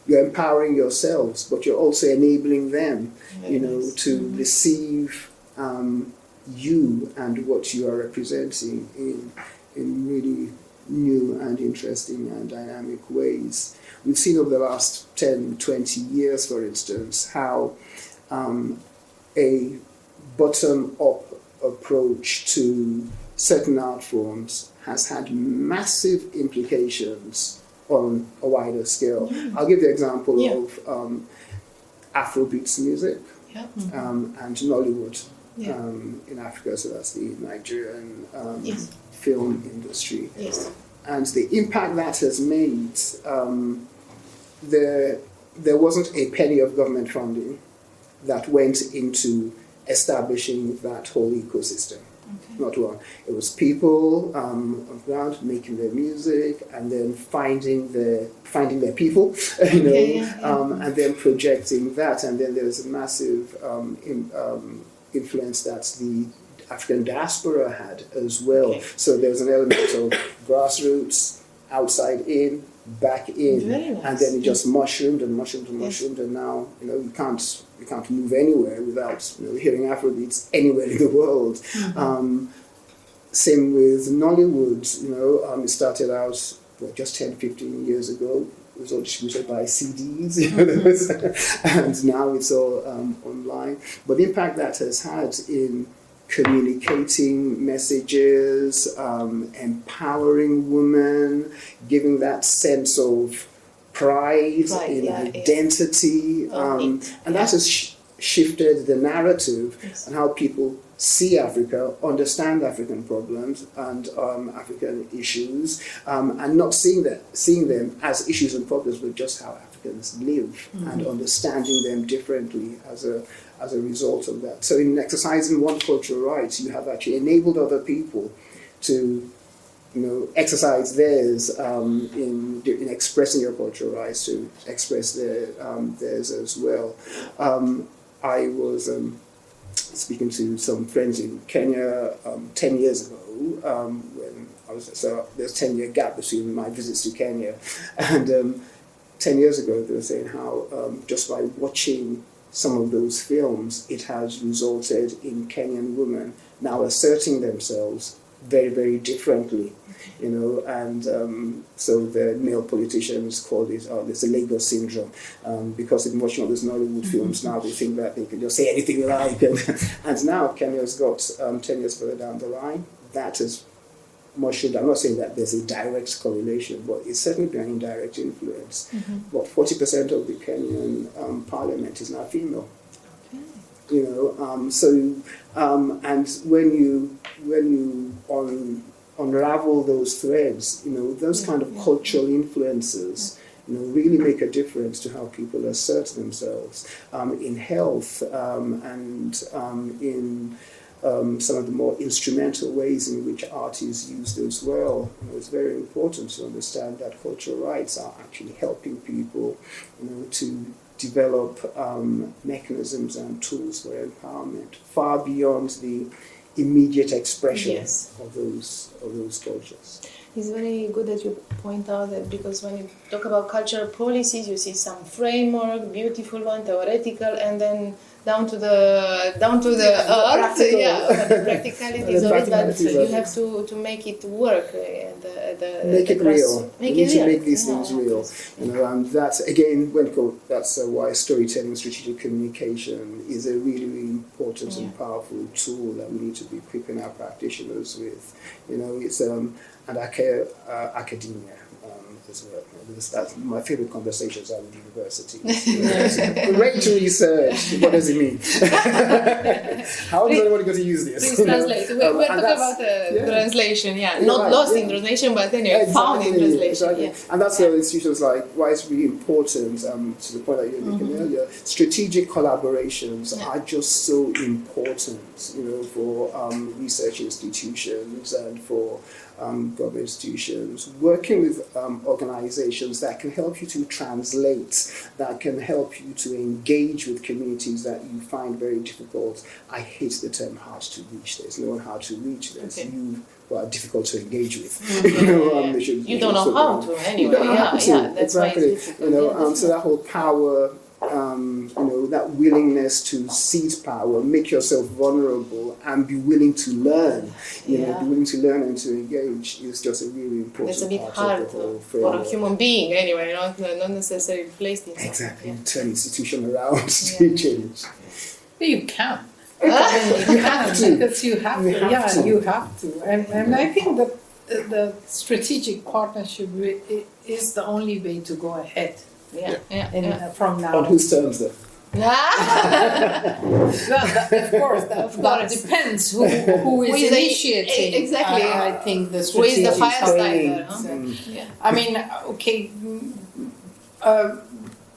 empowering yourselves, but you're also enabling them, to receive you and what you are representing in really new and interesting and dynamic ways. We've seen over the last 10, 20 years, for instance, how a bottom-up approach to certain art forms has had massive implications on a wider scale. I'll give the example of Afrobeats music and Nollywood in Africa, so that's the Nigerian film industry. And the impact that has made, there wasn't a penny of government funding that went into establishing that whole ecosystem. Not one. It was people on ground making their music and then finding their people, and then projecting that. And then there's a massive influence that the African diaspora had as well. So there's an element of grassroots, outside in, back in, and then it just mushroomed, and now you can't move anywhere without hearing Afrobeats anywhere in the world. Same with Nollywood. It started out just 10, 15 years ago. It was all distributed by CDs, and now it's all online. But the impact that has had in communicating messages, empowering women, giving that sense of pride in identity, and that has shifted the narrative and how people see Africa, understand African problems and African issues, and not seeing them as issues and problems, but just how Africans live and understanding them differently as a result of that. So in exercising one cultural rights, you have actually enabled other people to exercise theirs in expressing your cultural rights, to express theirs as well. I was speaking to some friends in Kenya 10 years ago, when I was, so there's a 10-year gap between my visits to Kenya, and 10 years ago they were saying how just by watching some of those films, it has resulted in Kenyan women now asserting themselves very, very differently, and so the male politicians called it, there's a Lagos syndrome, because in watching all these Nollywood films now, they think that they can just say anything they like, and now Kenya's got 10 years further down the line, that is much. I'm not saying that there's a direct correlation, but it's certainly been an indirect influence. But 40% of the Kenyan parliament is now female. And when you unravel those threads, those kind of cultural influences, really make a difference to how people assert themselves in health and in some of the more instrumental ways in which art is used as well. It's very important to understand that cultural rights are actually helping people, to develop mechanisms and tools for empowerment far beyond the immediate expression of those cultures. It's very good that you point out that, because when you talk about cultural policies, you see some framework, beautiful one, theoretical, and then down to the art, the practicalities of it. But you have to make it work. Make it real. We need to make these things real. And that's again, that's why storytelling, strategic communication is a really, really important and powerful tool that we need to be equipping our practitioners with. It's and academia as well. That's my favorite conversations are with universities. Great to research. What does it mean? How is everybody going to use this? Please translate. We're talking about translation, not lost in translation, but then found in translation. Exactly. And that's where institutions why it's really important, to the point that you were making earlier, strategic collaborations are just so important, for research institutions and for government institutions, working with organizations that can help you to translate, that can help you to engage with communities that you find very difficult. I hate the term hard to reach. There's no one hard to reach. There's you who are difficult to engage with. You don't know how to anyway. You don't know how to. That's exactly. Why it's so that whole power, that willingness to seize power, make yourself vulnerable, and be willing to learn. Be willing to learn and to engage is just a really important. It's a bit part hard of the whole for a human being anyway, not necessarily placed in. Exactly, turn institution around to change. But you can. You have to. Because you have to. You have to. And I think that the strategic partnership is the only way to go ahead. From now. On whose terms though? Well, of course, that depends who is initiating. Exactly. I think the who is the fire starter? I mean, okay.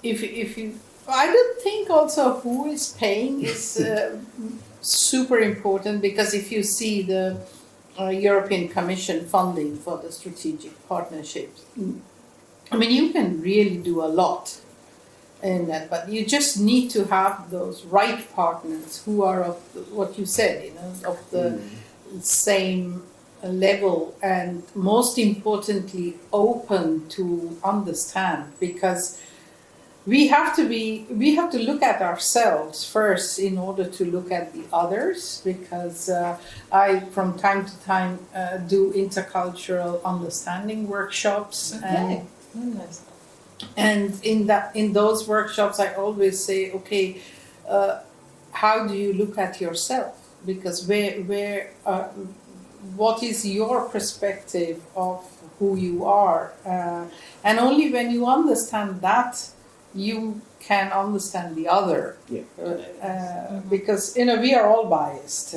If you, I don't think also who is paying is super important, because if you see the European Commission funding for the strategic partnerships, I mean, you can really do a lot in that, but you just need to have those right partners who are of what you said, of the same level, and most importantly, open to understand, because we have to look at ourselves first in order to look at the others, because I from time to time do intercultural understanding workshops. And in those workshops, I always say, okay, how do you look at yourself? Because what is your perspective of who you are? And only when you understand that, you can understand the other. Yeah. Because we are all biased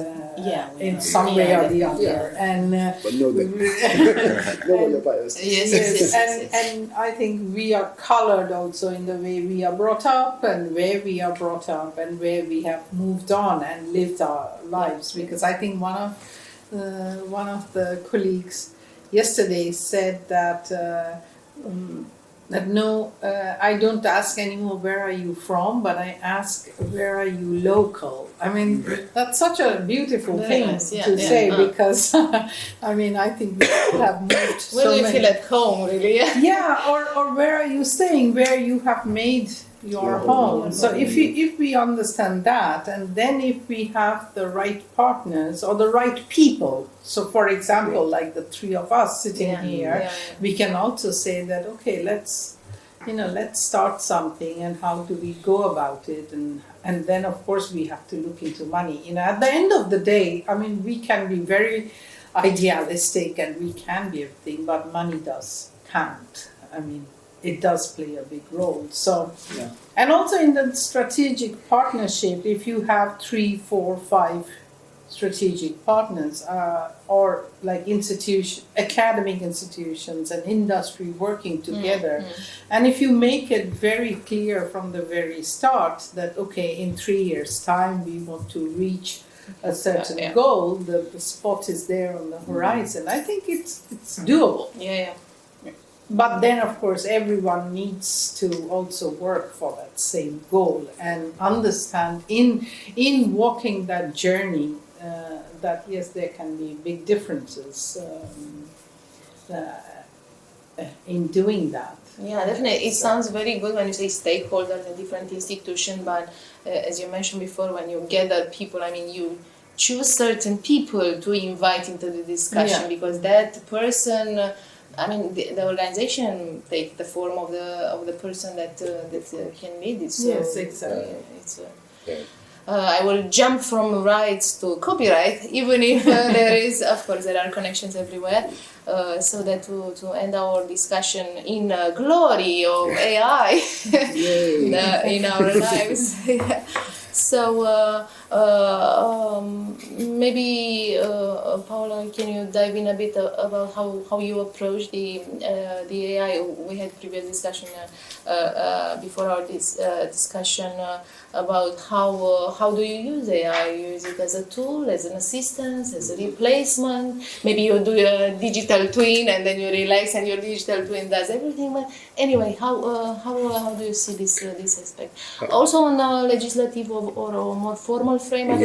in some way or the other, and but know that know what you're biased. Yes. and I think we are colored also in the way we are brought up and where we are brought up and where we have moved on and lived our lives. Because I think one of the colleagues yesterday said that. I don't ask anymore where are you from, but I ask where are you local. I mean, that's such a beautiful thing to say because I think we all have moved. Where do you feel at home, really? Yeah, or where are you staying? Where you have made your home. So if we understand that, and then if we have the right partners or the right people. So, for example, like the three of us sitting here, we can also say that okay, let's start something, and how do we go about it, and then of course we have to look into money. At the end of the day, we can be very idealistic and we can be everything, but money does count. It does play a big role. So, and also in the strategic partnership, if you have 3, 4, 5 strategic partners, or like academic institutions and industry working together, and if you make it very clear from the very start that okay, in 3 years' time we want to reach a certain goal, the spot is there on the horizon. I think it's doable. Yeah. But then, of course, everyone needs to also work for that same goal and understand in walking that journey that, yes, there can be big differences in doing that. Yeah, definitely. It sounds very good when you say stakeholders and different institutions, but as you mentioned before, when you gather people, you choose certain people to invite into the discussion because that person... the organization take the form of the person that can lead it. So, yes, exactly. I will jump from rights to copyright, even if there are connections everywhere. So that to end our discussion in glory of AI in our lives. So maybe Paolo, can you dive in a bit about how you approach the AI? We had previous discussion before our discussion about how do you use AI? You use it as a tool, as an assistance, as a replacement. Maybe you do a digital twin and then you relax and your digital twin does everything. But anyway, how do you see this aspect? Also on a legislative or a more formal frame? I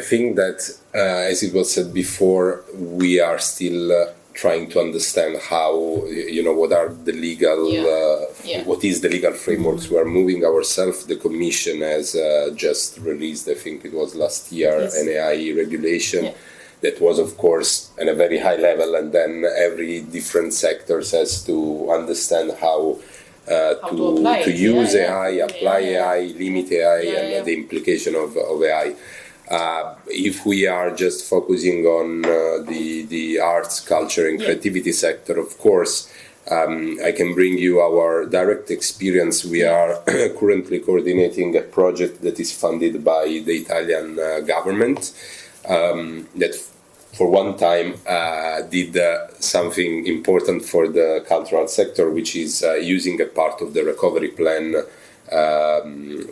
think that as it was said before, we are still trying to understand how, what are the legal, what is the legal frameworks. We are moving ourselves. The Commission has just released, I think it was last year, an AI regulation that was, of course, at a very high level, and then every different sectors has to understand how to use AI, apply AI, limit AI, and the implication of AI. If we are just focusing on the arts, culture, and creativity sector, of course, I can bring you our direct experience. We are currently coordinating a project that is funded by the Italian government that for one time did something important for the cultural sector, which is using a part of the recovery plan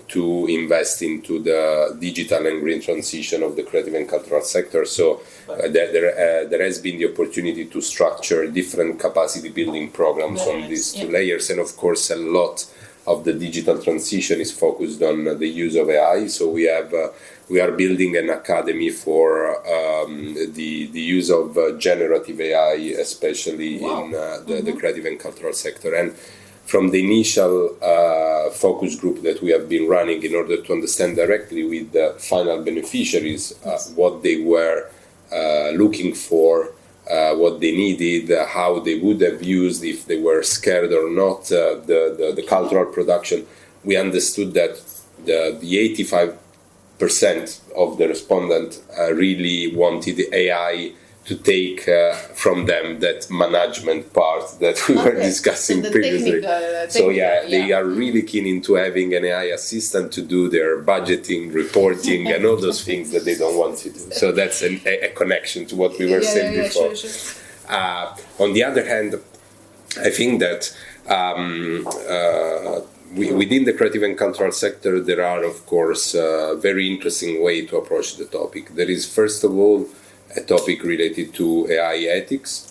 to invest into the digital and green transition of the creative and cultural sector. So there has been the opportunity to structure different capacity building programs on these two layers, and of course a lot of the digital transition is focused on the use of AI. So we are building an academy for the use of generative AI, especially in the creative and cultural sector. And from the initial focus group that we have been running in order to understand directly with the final beneficiaries what they were looking for, what they needed, how they would have used, if they were scared or not, the cultural production, we understood that the 85% of the respondents really wanted AI to take from them that management part that we were discussing previously. They are really keen into having an AI assistant to do their budgeting, reporting, and all those things that they don't want to do. So that's a connection to what we were saying before. Sure. On the other hand, I think that within the creative and cultural sector, there are, of course, very interesting way to approach the topic. There is, first of all, a topic related to AI ethics,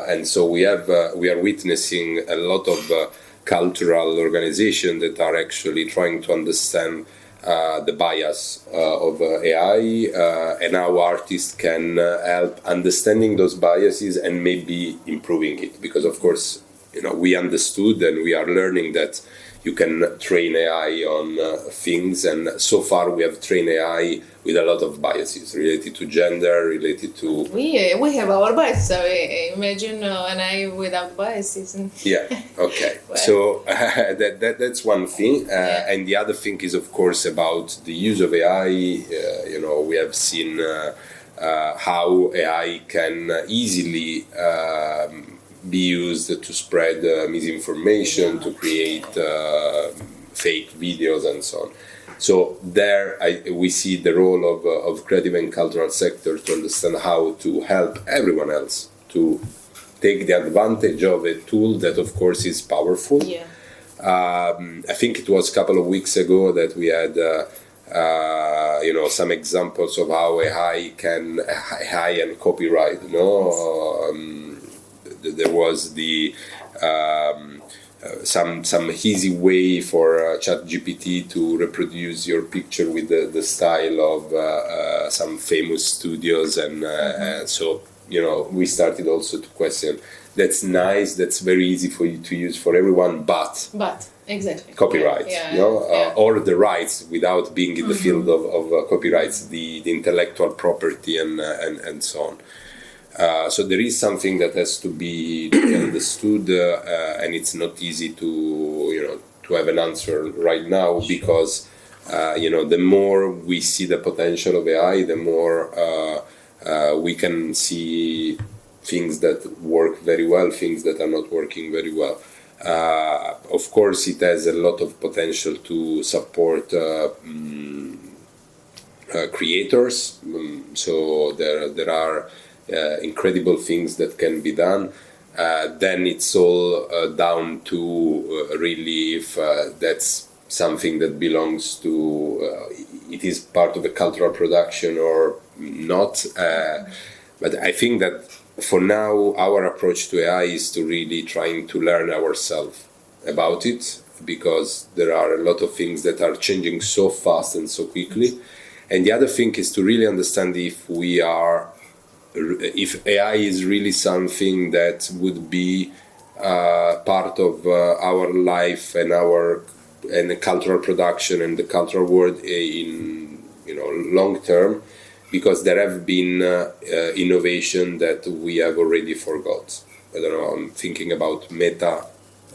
and so we are witnessing a lot of cultural organizations that are actually trying to understand the bias of AI and how artists can help understanding those biases and maybe improving it. Because of course, we understood and we are learning that you can train AI on things, and so far we have trained AI with a lot of biases related to gender, related to... We have our biases, so imagine an AI without biases. Yeah, okay. Well. So that's one thing. And the other thing is, of course, about the use of AI. We have seen how AI can easily be used to spread misinformation, to create fake videos and so on. So there we see the role of creative and cultural sector to understand how to help everyone else to take the advantage of a tool that of course is powerful. Yeah. I think it was a couple of weeks ago that we had some examples of how AI and copyright, there was the some easy way for ChatGPT to reproduce your picture with the style of some famous studios, and so we started also to question. That's nice. That's very easy for you to use for everyone, but exactly copyright, or the rights without being in the field of copyrights, the intellectual property and so on. So there is something that has to be understood, and it's not easy to have an answer right now, because the more we see the potential of AI, the more we can see things that work very well, things that are not working very well. Of course, it has a lot of potential to support creators. So there are incredible things that can be done. Then it's all down to really if that's something that belongs to it is part of a cultural production or not. But I think that for now our approach to AI is to really trying to learn ourselves about it, because there are a lot of things that are changing so fast and so quickly. And the other thing is to really understand if AI is really something that would be part of our life and the cultural production and the cultural world in long term, because there have been innovation that we have already forgot. I don't know. I'm thinking about Meta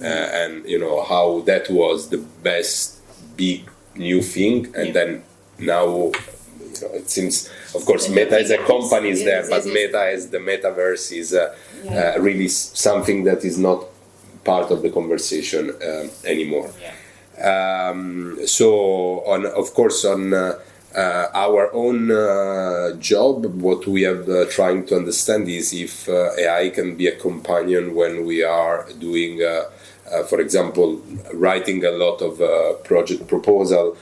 and how that was the best big new thing, and then now. It seems, of course, Meta as a company is there, but Meta as the metaverse is really something that is not part of the conversation anymore. Yeah. So, on our own job, what we are trying to understand is if AI can be a companion when we are doing, for example, writing a lot of project proposal.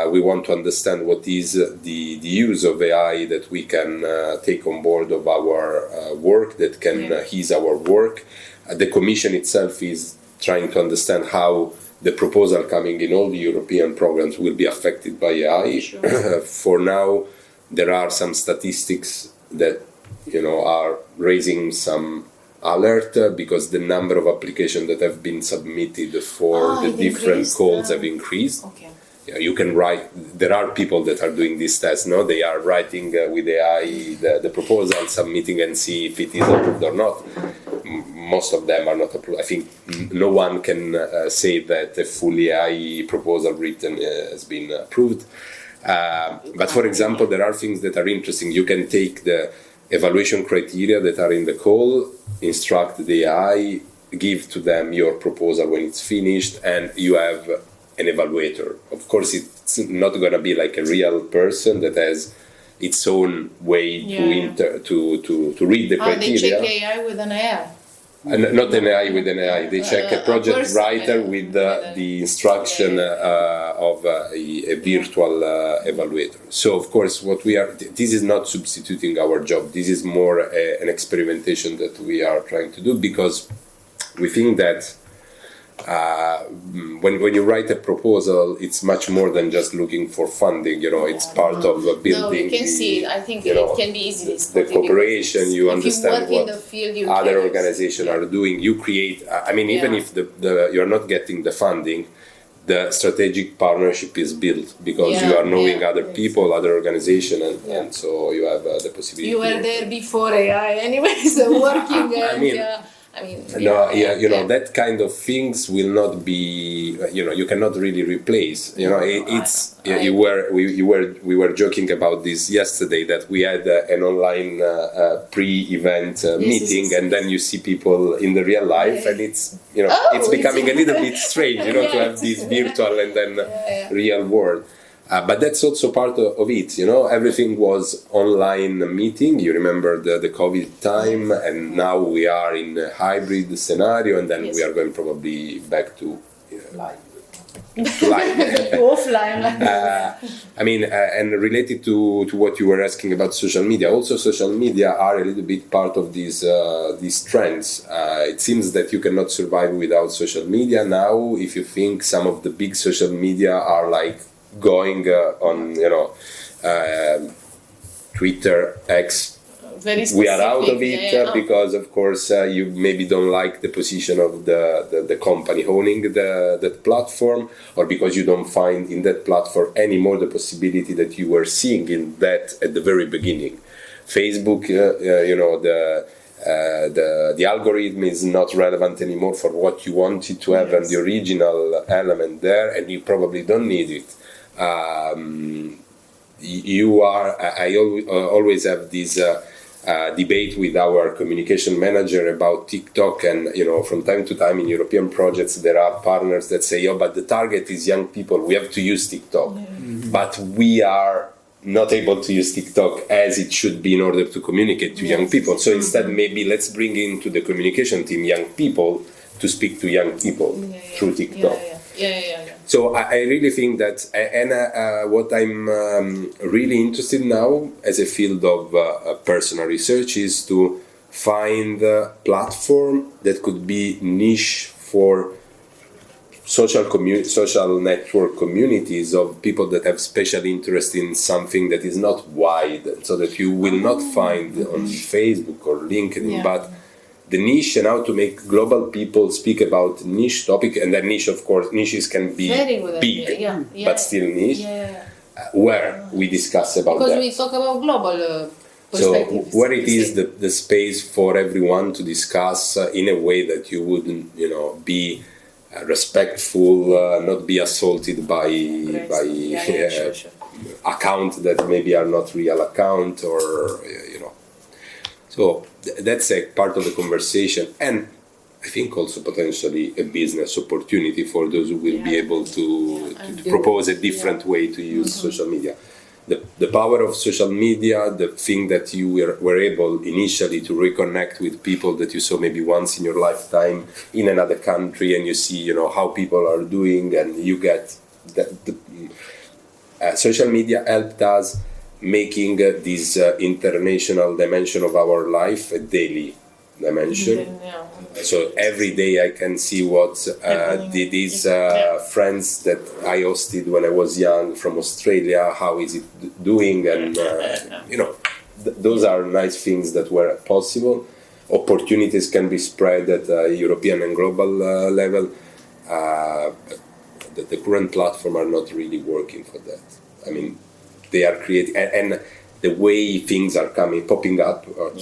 We want to understand what is the use of AI that we can take on board of our work, that can ease our work. The Commission itself is trying to understand how the proposal coming in all the European programs will be affected by AI. Sure. For now, there are some statistics that are raising some alert, because the number of applications that have been submitted for the different calls have increased. Okay. You can write. There are people that are doing this test. No, they are writing with AI the proposal, submitting, and see if it is approved or not. Most of them are not approved. I think no one can say that a fully AI proposal written has been approved. But for example, there are things that are interesting. You can take the evaluation criteria that are in the call, instruct the AI, give to them your proposal when it's finished, and you have an evaluator. Of course, it's not going to be like a real person that has its own way to read the criteria. They check AI with an AI. Not an AI with an AI. They check a project writer with the instruction of a virtual evaluator. So, of course, this is not substituting our job. This is more an experimentation that we are trying to do, because we think that when you write a proposal, it's much more than just looking for funding. It's part of building. No, you can see it. I think it can be easily spotted. The cooperation, you understand what field, other organizations are doing. You create. Even if you're not getting the funding, the strategic partnership is built because you are knowing other people, other organizations, and so you have the possibility. You were there before AI, anyway, so working. That kind of things will not be, you cannot really replace. We were joking about this yesterday, that we had an online pre-event meeting, and then you see people in the real life, and it's it's becoming a little bit strange, to have this virtual and then real world. But that's also part of it, everything was online meeting. You remember the COVID time, and now we are in a hybrid scenario, and then we are going probably back to live. Offline. And related to what you were asking about social media, also social media are a little bit part of these trends. It seems that you cannot survive without social media now. If you think some of the big social media are like going on, Twitter, X, we are out of it because, of course, you maybe don't like the position of the company owning that platform, or because you don't find in that platform anymore the possibility that you were seeing in that at the very beginning. Facebook, the algorithm is not relevant anymore for what you wanted to have and the original element there, and you probably don't need it. I always have this debate with our communication manager about TikTok, and from time to time in European projects there are partners that say, but the target is young people, we have to use TikTok. But we are not able to use TikTok as it should be in order to communicate to young people. So instead, maybe let's bring into the communication team young people to speak to young people through TikTok. So I really think that, and what I'm really interested in now as a field of personal research is to find a platform that could be niche for social network communities of people that have special interest in something that is not wide, so that you will not find on Facebook or LinkedIn, but the niche, and how to make global people speak about niche topic, and that niche, of course, niches can be big, but still niche, where we discuss about because that. We talk about global perspectives. So where it is the space for everyone to discuss in a way that you wouldn't, be respectful, not be assaulted by accounts that maybe are not real account, or So that's a part of the conversation, and I think also potentially a business opportunity for those who will be able to propose a different way to use social media. The power of social media, the thing that you were able initially to reconnect with people that you saw maybe once in your lifetime in another country, and you see how people are doing, and you get that. Social media helped us making this international dimension of our life a daily dimension. So every day I can see what these friends that I hosted when I was young from Australia, how is it doing, and those are nice things that were possible. Opportunities can be spread at a European and global level. The current platform are not really working for that. I mean, they are creating, and the way things are popping up are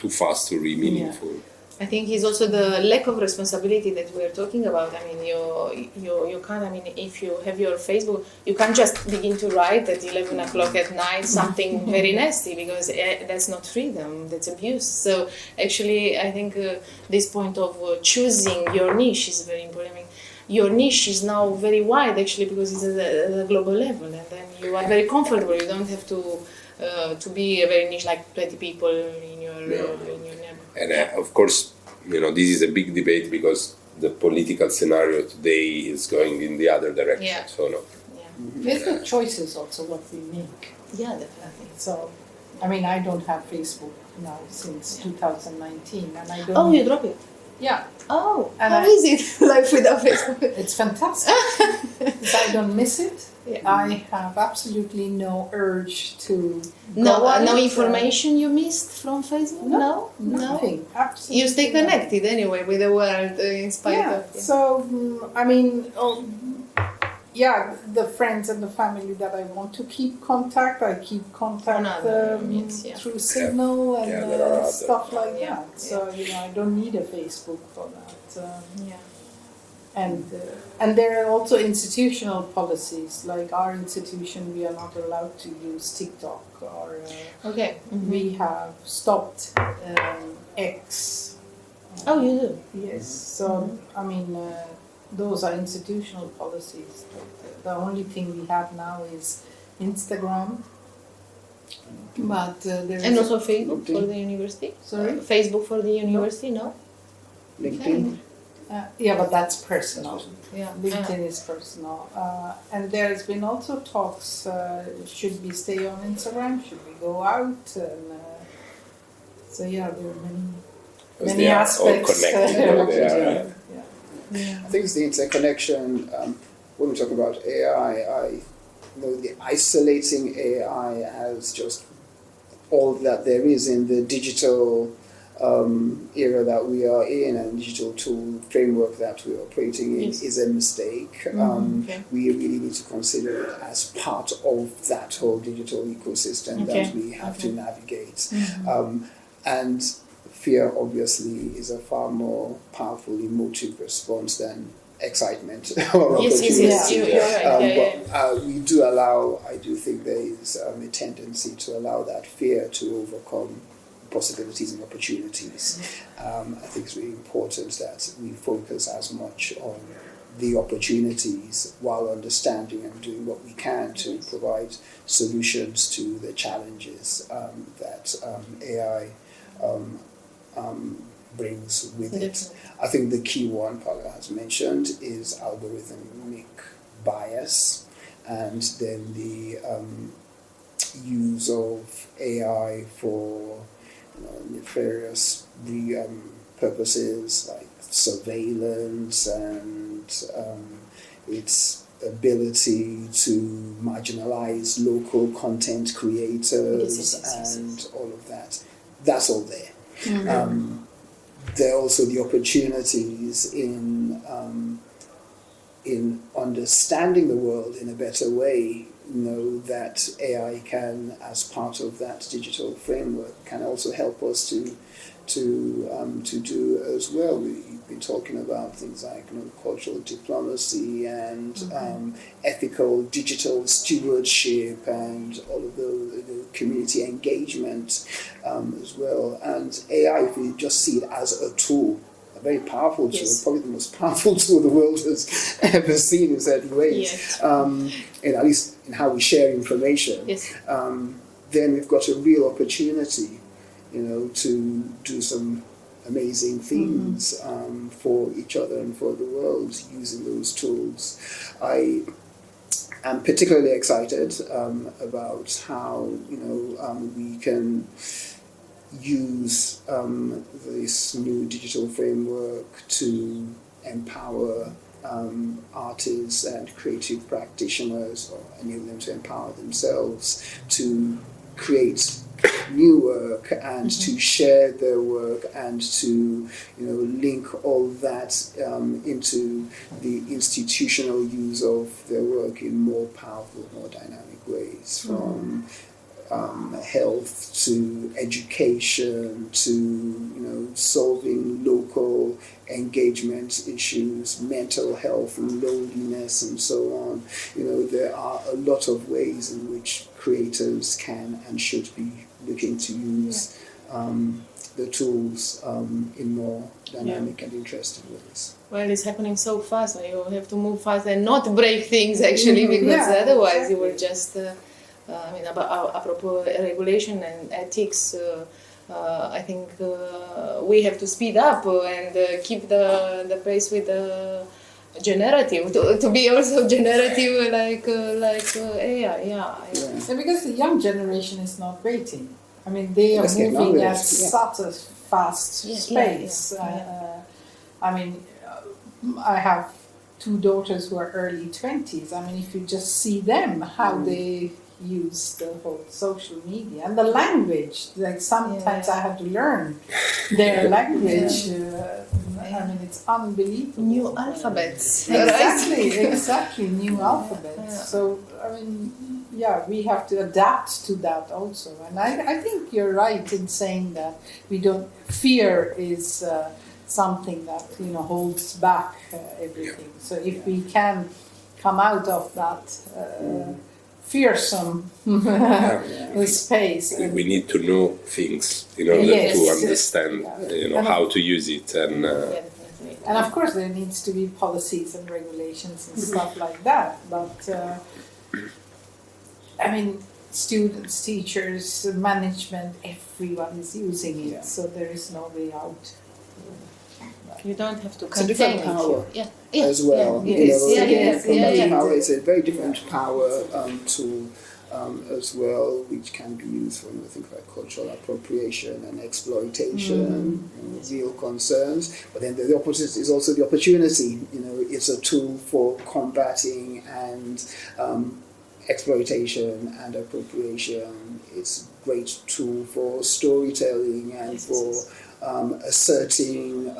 too fast to be meaningful. I think it's also the lack of responsibility that we're talking about. I mean, you can't, I mean, if you have your Facebook, you can't just begin to write at 11 o'clock at night something very nasty, because that's not freedom, that's abuse. So actually, I think this point of choosing your niche is very important. I mean, your niche is now very wide, actually, because it's at a global level, and then you are very comfortable. You don't have to be a very niche, like 20 people in your neighborhood. And of course, this is a big debate because the political scenario today is going in the other direction. Yeah. So no. Yeah. It's the choices also what we make. Yeah, definitely. So, I mean, I don't have Facebook now since 2019, and I don't. Oh, you drop it? Yeah. Oh, And how is it life without Facebook? It's fantastic. I don't miss it. Yeah. I have absolutely no urge to. No, go on no it. information you missed from Facebook? No? Nothing. Absolutely. You stay connected anyway with the world in spite of... So, I mean, the friends and the family that I want to keep contact, I keep contact through Signal and stuff like that. So, I don't need a Facebook for that. And there are also institutional policies, like our institution, we are not allowed to use TikTok, or we have stopped X. Oh, you do? Yes. So, I mean, those are institutional policies. The only thing we have now is Instagram. But there And is also Facebook for the university? Sorry? Facebook for the university, no? LinkedIn. but that's personal. Yeah. LinkedIn is personal. And there's been also talks, should we stay on Instagram? Should we go out? And, so there are many they are aspects. all connected. I think it's the interconnection. When we talk about AI, the isolating AI as just all that there is in the digital era that we are in, and digital tool framework that we're operating in is a mistake. We really need to consider it as part of that whole digital ecosystem that we have to navigate. And fear, obviously, is a far more powerful emotive response than excitement or opportunity. Yes, you're right. But we do allow, I do think there is a tendency to allow that fear to overcome possibilities and opportunities. I think it's really important that we focus as much on the opportunities while understanding and doing what we can to provide solutions to the challenges that AI brings with it. I think the key one Paolo has mentioned is algorithmic bias, and then the use of AI for nefarious purposes like surveillance and its ability to marginalize local content creators and all of that. That's all there. There are also the opportunities in understanding the world in a better way. That AI can, as part of that digital framework, can also help us to do as well. We've been talking about things like cultural diplomacy and ethical digital stewardship and all of the community engagement as well. And AI, if we just see it as a tool, a very powerful tool, probably the most powerful tool the world has ever seen in certain ways, and at least in how we share information, then we've got a real opportunity, to do some amazing things for each other and for the world using those tools. I am particularly excited about how we can use this new digital framework to empower artists and creative practitioners, or enable them to empower themselves to create new work and to share their work and to link all that into the institutional use of their work in more powerful, more dynamic ways, from health to education to solving local engagement issues, mental health and loneliness and so on. There are a lot of ways in which creators can and should be looking to use the tools in more dynamic and interesting ways. Well, it's happening so fast, so you have to move fast and not break things actually, because otherwise you will just, apropos regulation and ethics, I think we have to speed up and keep the pace with the generative, to be also generative like AI, yeah. Because the young generation is not waiting. I mean, they are moving at such a fast pace. I have 2 daughters who are early 20s. I mean, if you just see them, how they use the whole social media and the language, like sometimes I have to learn their language. It's unbelievable. New alphabets. Exactly, new alphabets. Yeah. So, we have to adapt to that also. And I think you're right in saying that fear is something that, holds back everything. So if we can come out of that fearsome space. We need to know things in order to understand, how to use it. And of course there needs to be policies and regulations and stuff like that. But, students, teachers, management, everyone is using it, so there is no way out. You don't have to It's a different power as well. Power is a very different power tool as well, which can be used for things like cultural appropriation and exploitation, real concerns. But then the opposite is also the opportunity. It's a tool for combating and exploitation and appropriation. It's a great tool for storytelling and for asserting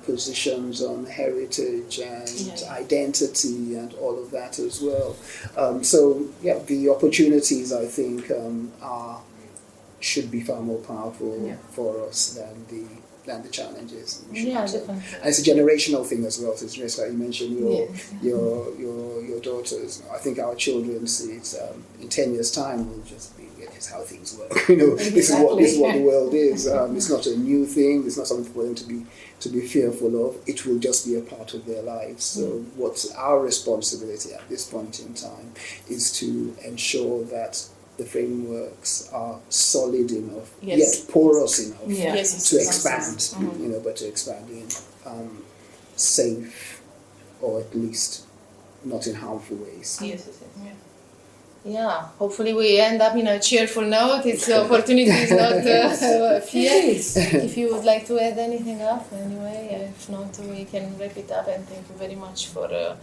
positions on heritage and identity and all of that as well. The opportunities, I think, should be far more powerful for us than the challenges. Definitely. And it's a generational thing as well. So it's just like you mentioned your daughters. I think our children see it in 10 years' time. We'll just be. Is how things work. This is what the world is. It's not a new thing. It's not something for them to be fearful of. It will just be a part of their lives. So what's our responsibility at this point in time is to ensure that the frameworks are solid enough, yet porous enough to expand. But to expand in safe, or at least not in harmful ways. Yeah, hopefully we end up in a cheerful note. It's opportunity is not fear. If you would like to add anything up anyway, if not, we can wrap it up. And thank you very much for a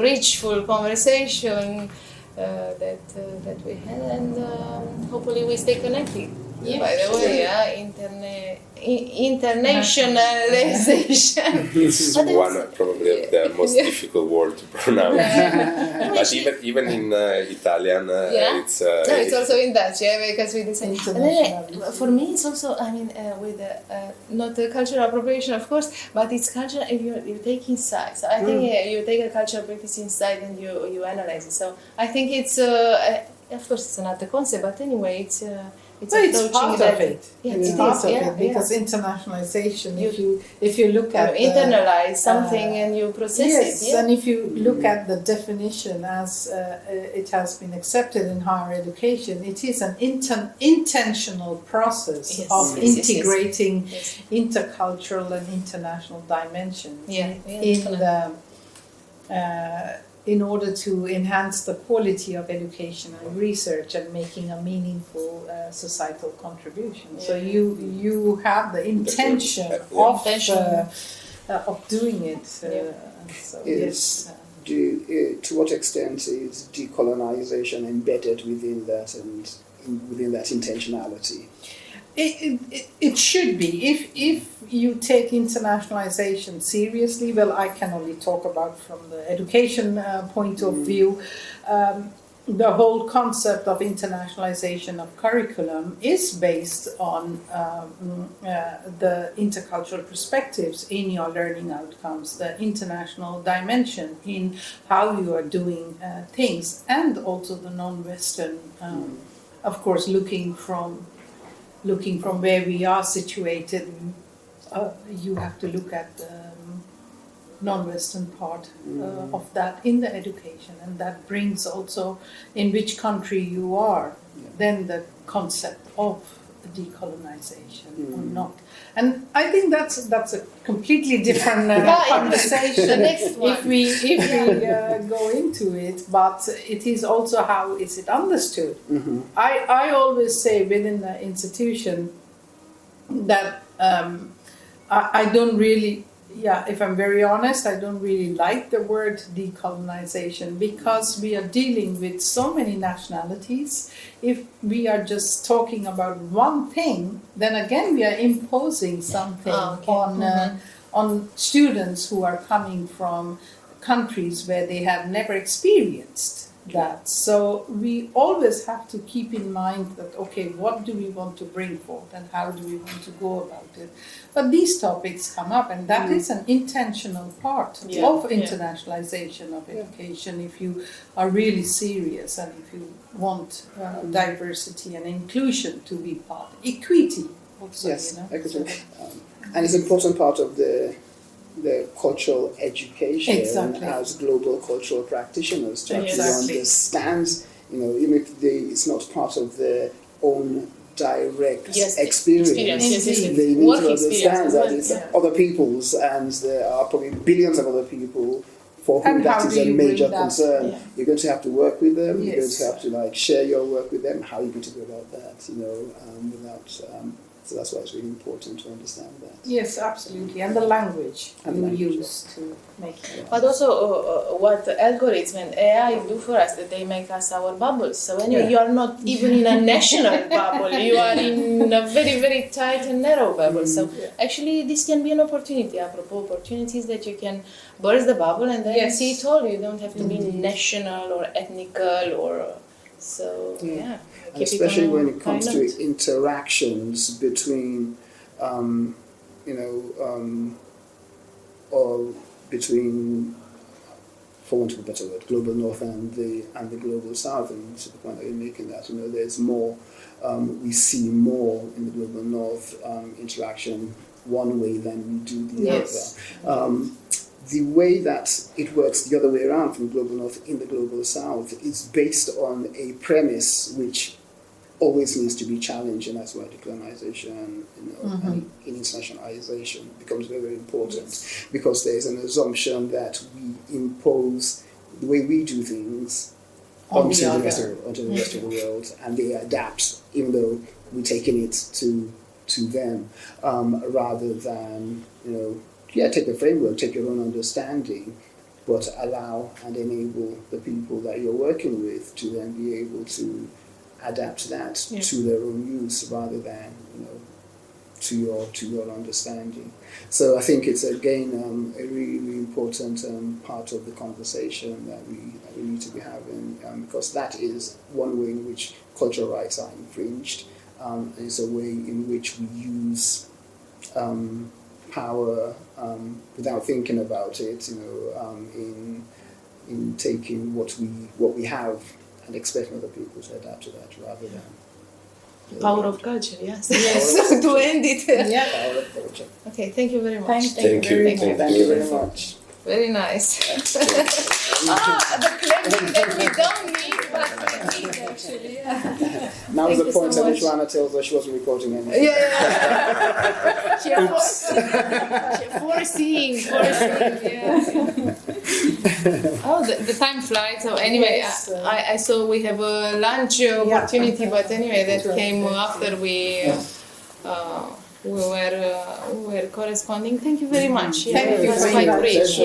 rich, full conversation that we had, and hopefully we stay connected. By the way, internationalization. This is one probably of the most difficult word to pronounce. But even in Italian, it's it's also in Dutch, because we decide. For me, it's also with not the cultural appropriation, of course, but it's culture. If you take inside, so I think you take a cultural practice inside and you analyze it. So I think it's of course it's another concept, but anyway, it's part of it. It's part of it because internationalization. If you look at internalize something and you process it. And if you look at the definition as it has been accepted in higher education, it is an intentional process of integrating intercultural and international dimensions in order to enhance the quality of education and research and making a meaningful societal contribution. So you have the intention of doing it. To what extent is decolonization embedded within that and within that intentionality? It should be. If you take internationalization seriously, well, I can only talk about from the education point of view. the whole concept of internationalization of curriculum is based on the intercultural perspectives in your learning outcomes, the international dimension in how you are doing things, and also the non-Western, of course, looking from where we are situated. You have to look at the non-Western part of that in the education, and that brings also in which country you are, then the concept of decolonization or not. And I think that's a completely different conversation the next one. if we go into it, but it is also how is it understood. I always say within the institution that I don't really, if I'm very honest, I don't really like the word decolonization, because we are dealing with so many nationalities. If we are just talking about one thing, then again we are imposing something on students who are coming from countries where they have never experienced that. So we always have to keep in mind that, okay, what do we want to bring forth and how do we want to go about it? But these topics come up, and that is an intentional part of internationalization of education. If you are really serious and if you want diversity and inclusion to be part, equity also, equity. And it's an important part of the cultural education as global cultural practitioners to actually understand, even if it's not part of their own direct experience, they need to understand that it's other people's, and there are probably billions of other people for whom that is a major concern. You're going to have to work with them, you're going to have to share your work with them. How are you going to go about that, so that's why it's really important to understand that. Yes, absolutely. And the language you use to make it. But also what algorithms and AI do for us, that they make us our bubbles. So when you are not even in a national bubble, you are in a very, very tight and narrow bubble. So actually this can be an opportunity, apropos opportunities, that you can burst the bubble and then see it all. You don't have to be national or ethnical or... So, and especially when it comes to interactions between, or between, for want of a better word, global north and the global south, and to the point that you're making that, there's more, we see more in the global north interaction one way than we do the other. The way that it works the other way around from the global north in the global south is based on a premise which always needs to be challenged, and that's why decolonization and internationalization becomes very, very important, because there's an assumption that we impose the way we do things onto the rest of the world, and they adapt, even though we're taking it to them, rather than, take the framework, take your own understanding, but allow and enable the people that you're working with to then be able to adapt that to their own use, rather than, to your understanding. So I think it's again a really, really important part of the conversation that we need to be having, because that is one way in which cultural rights are infringed. It's a way in which we use power without thinking about it, in taking what we have and expecting other people to adapt to that, rather than power of culture. Yes. To end it. Power of culture. Okay, thank you very much. Thank you very much. Very nice. The clapping that we don't need, but we need actually. Now is the point at which Oana tells her she wasn't recording anything. Foreseeing. Oh, the time flies. So anyway, I saw we have a lunch opportunity, but anyway, that came after we were corresponding. Thank you very much. Thank you. It was quite rich.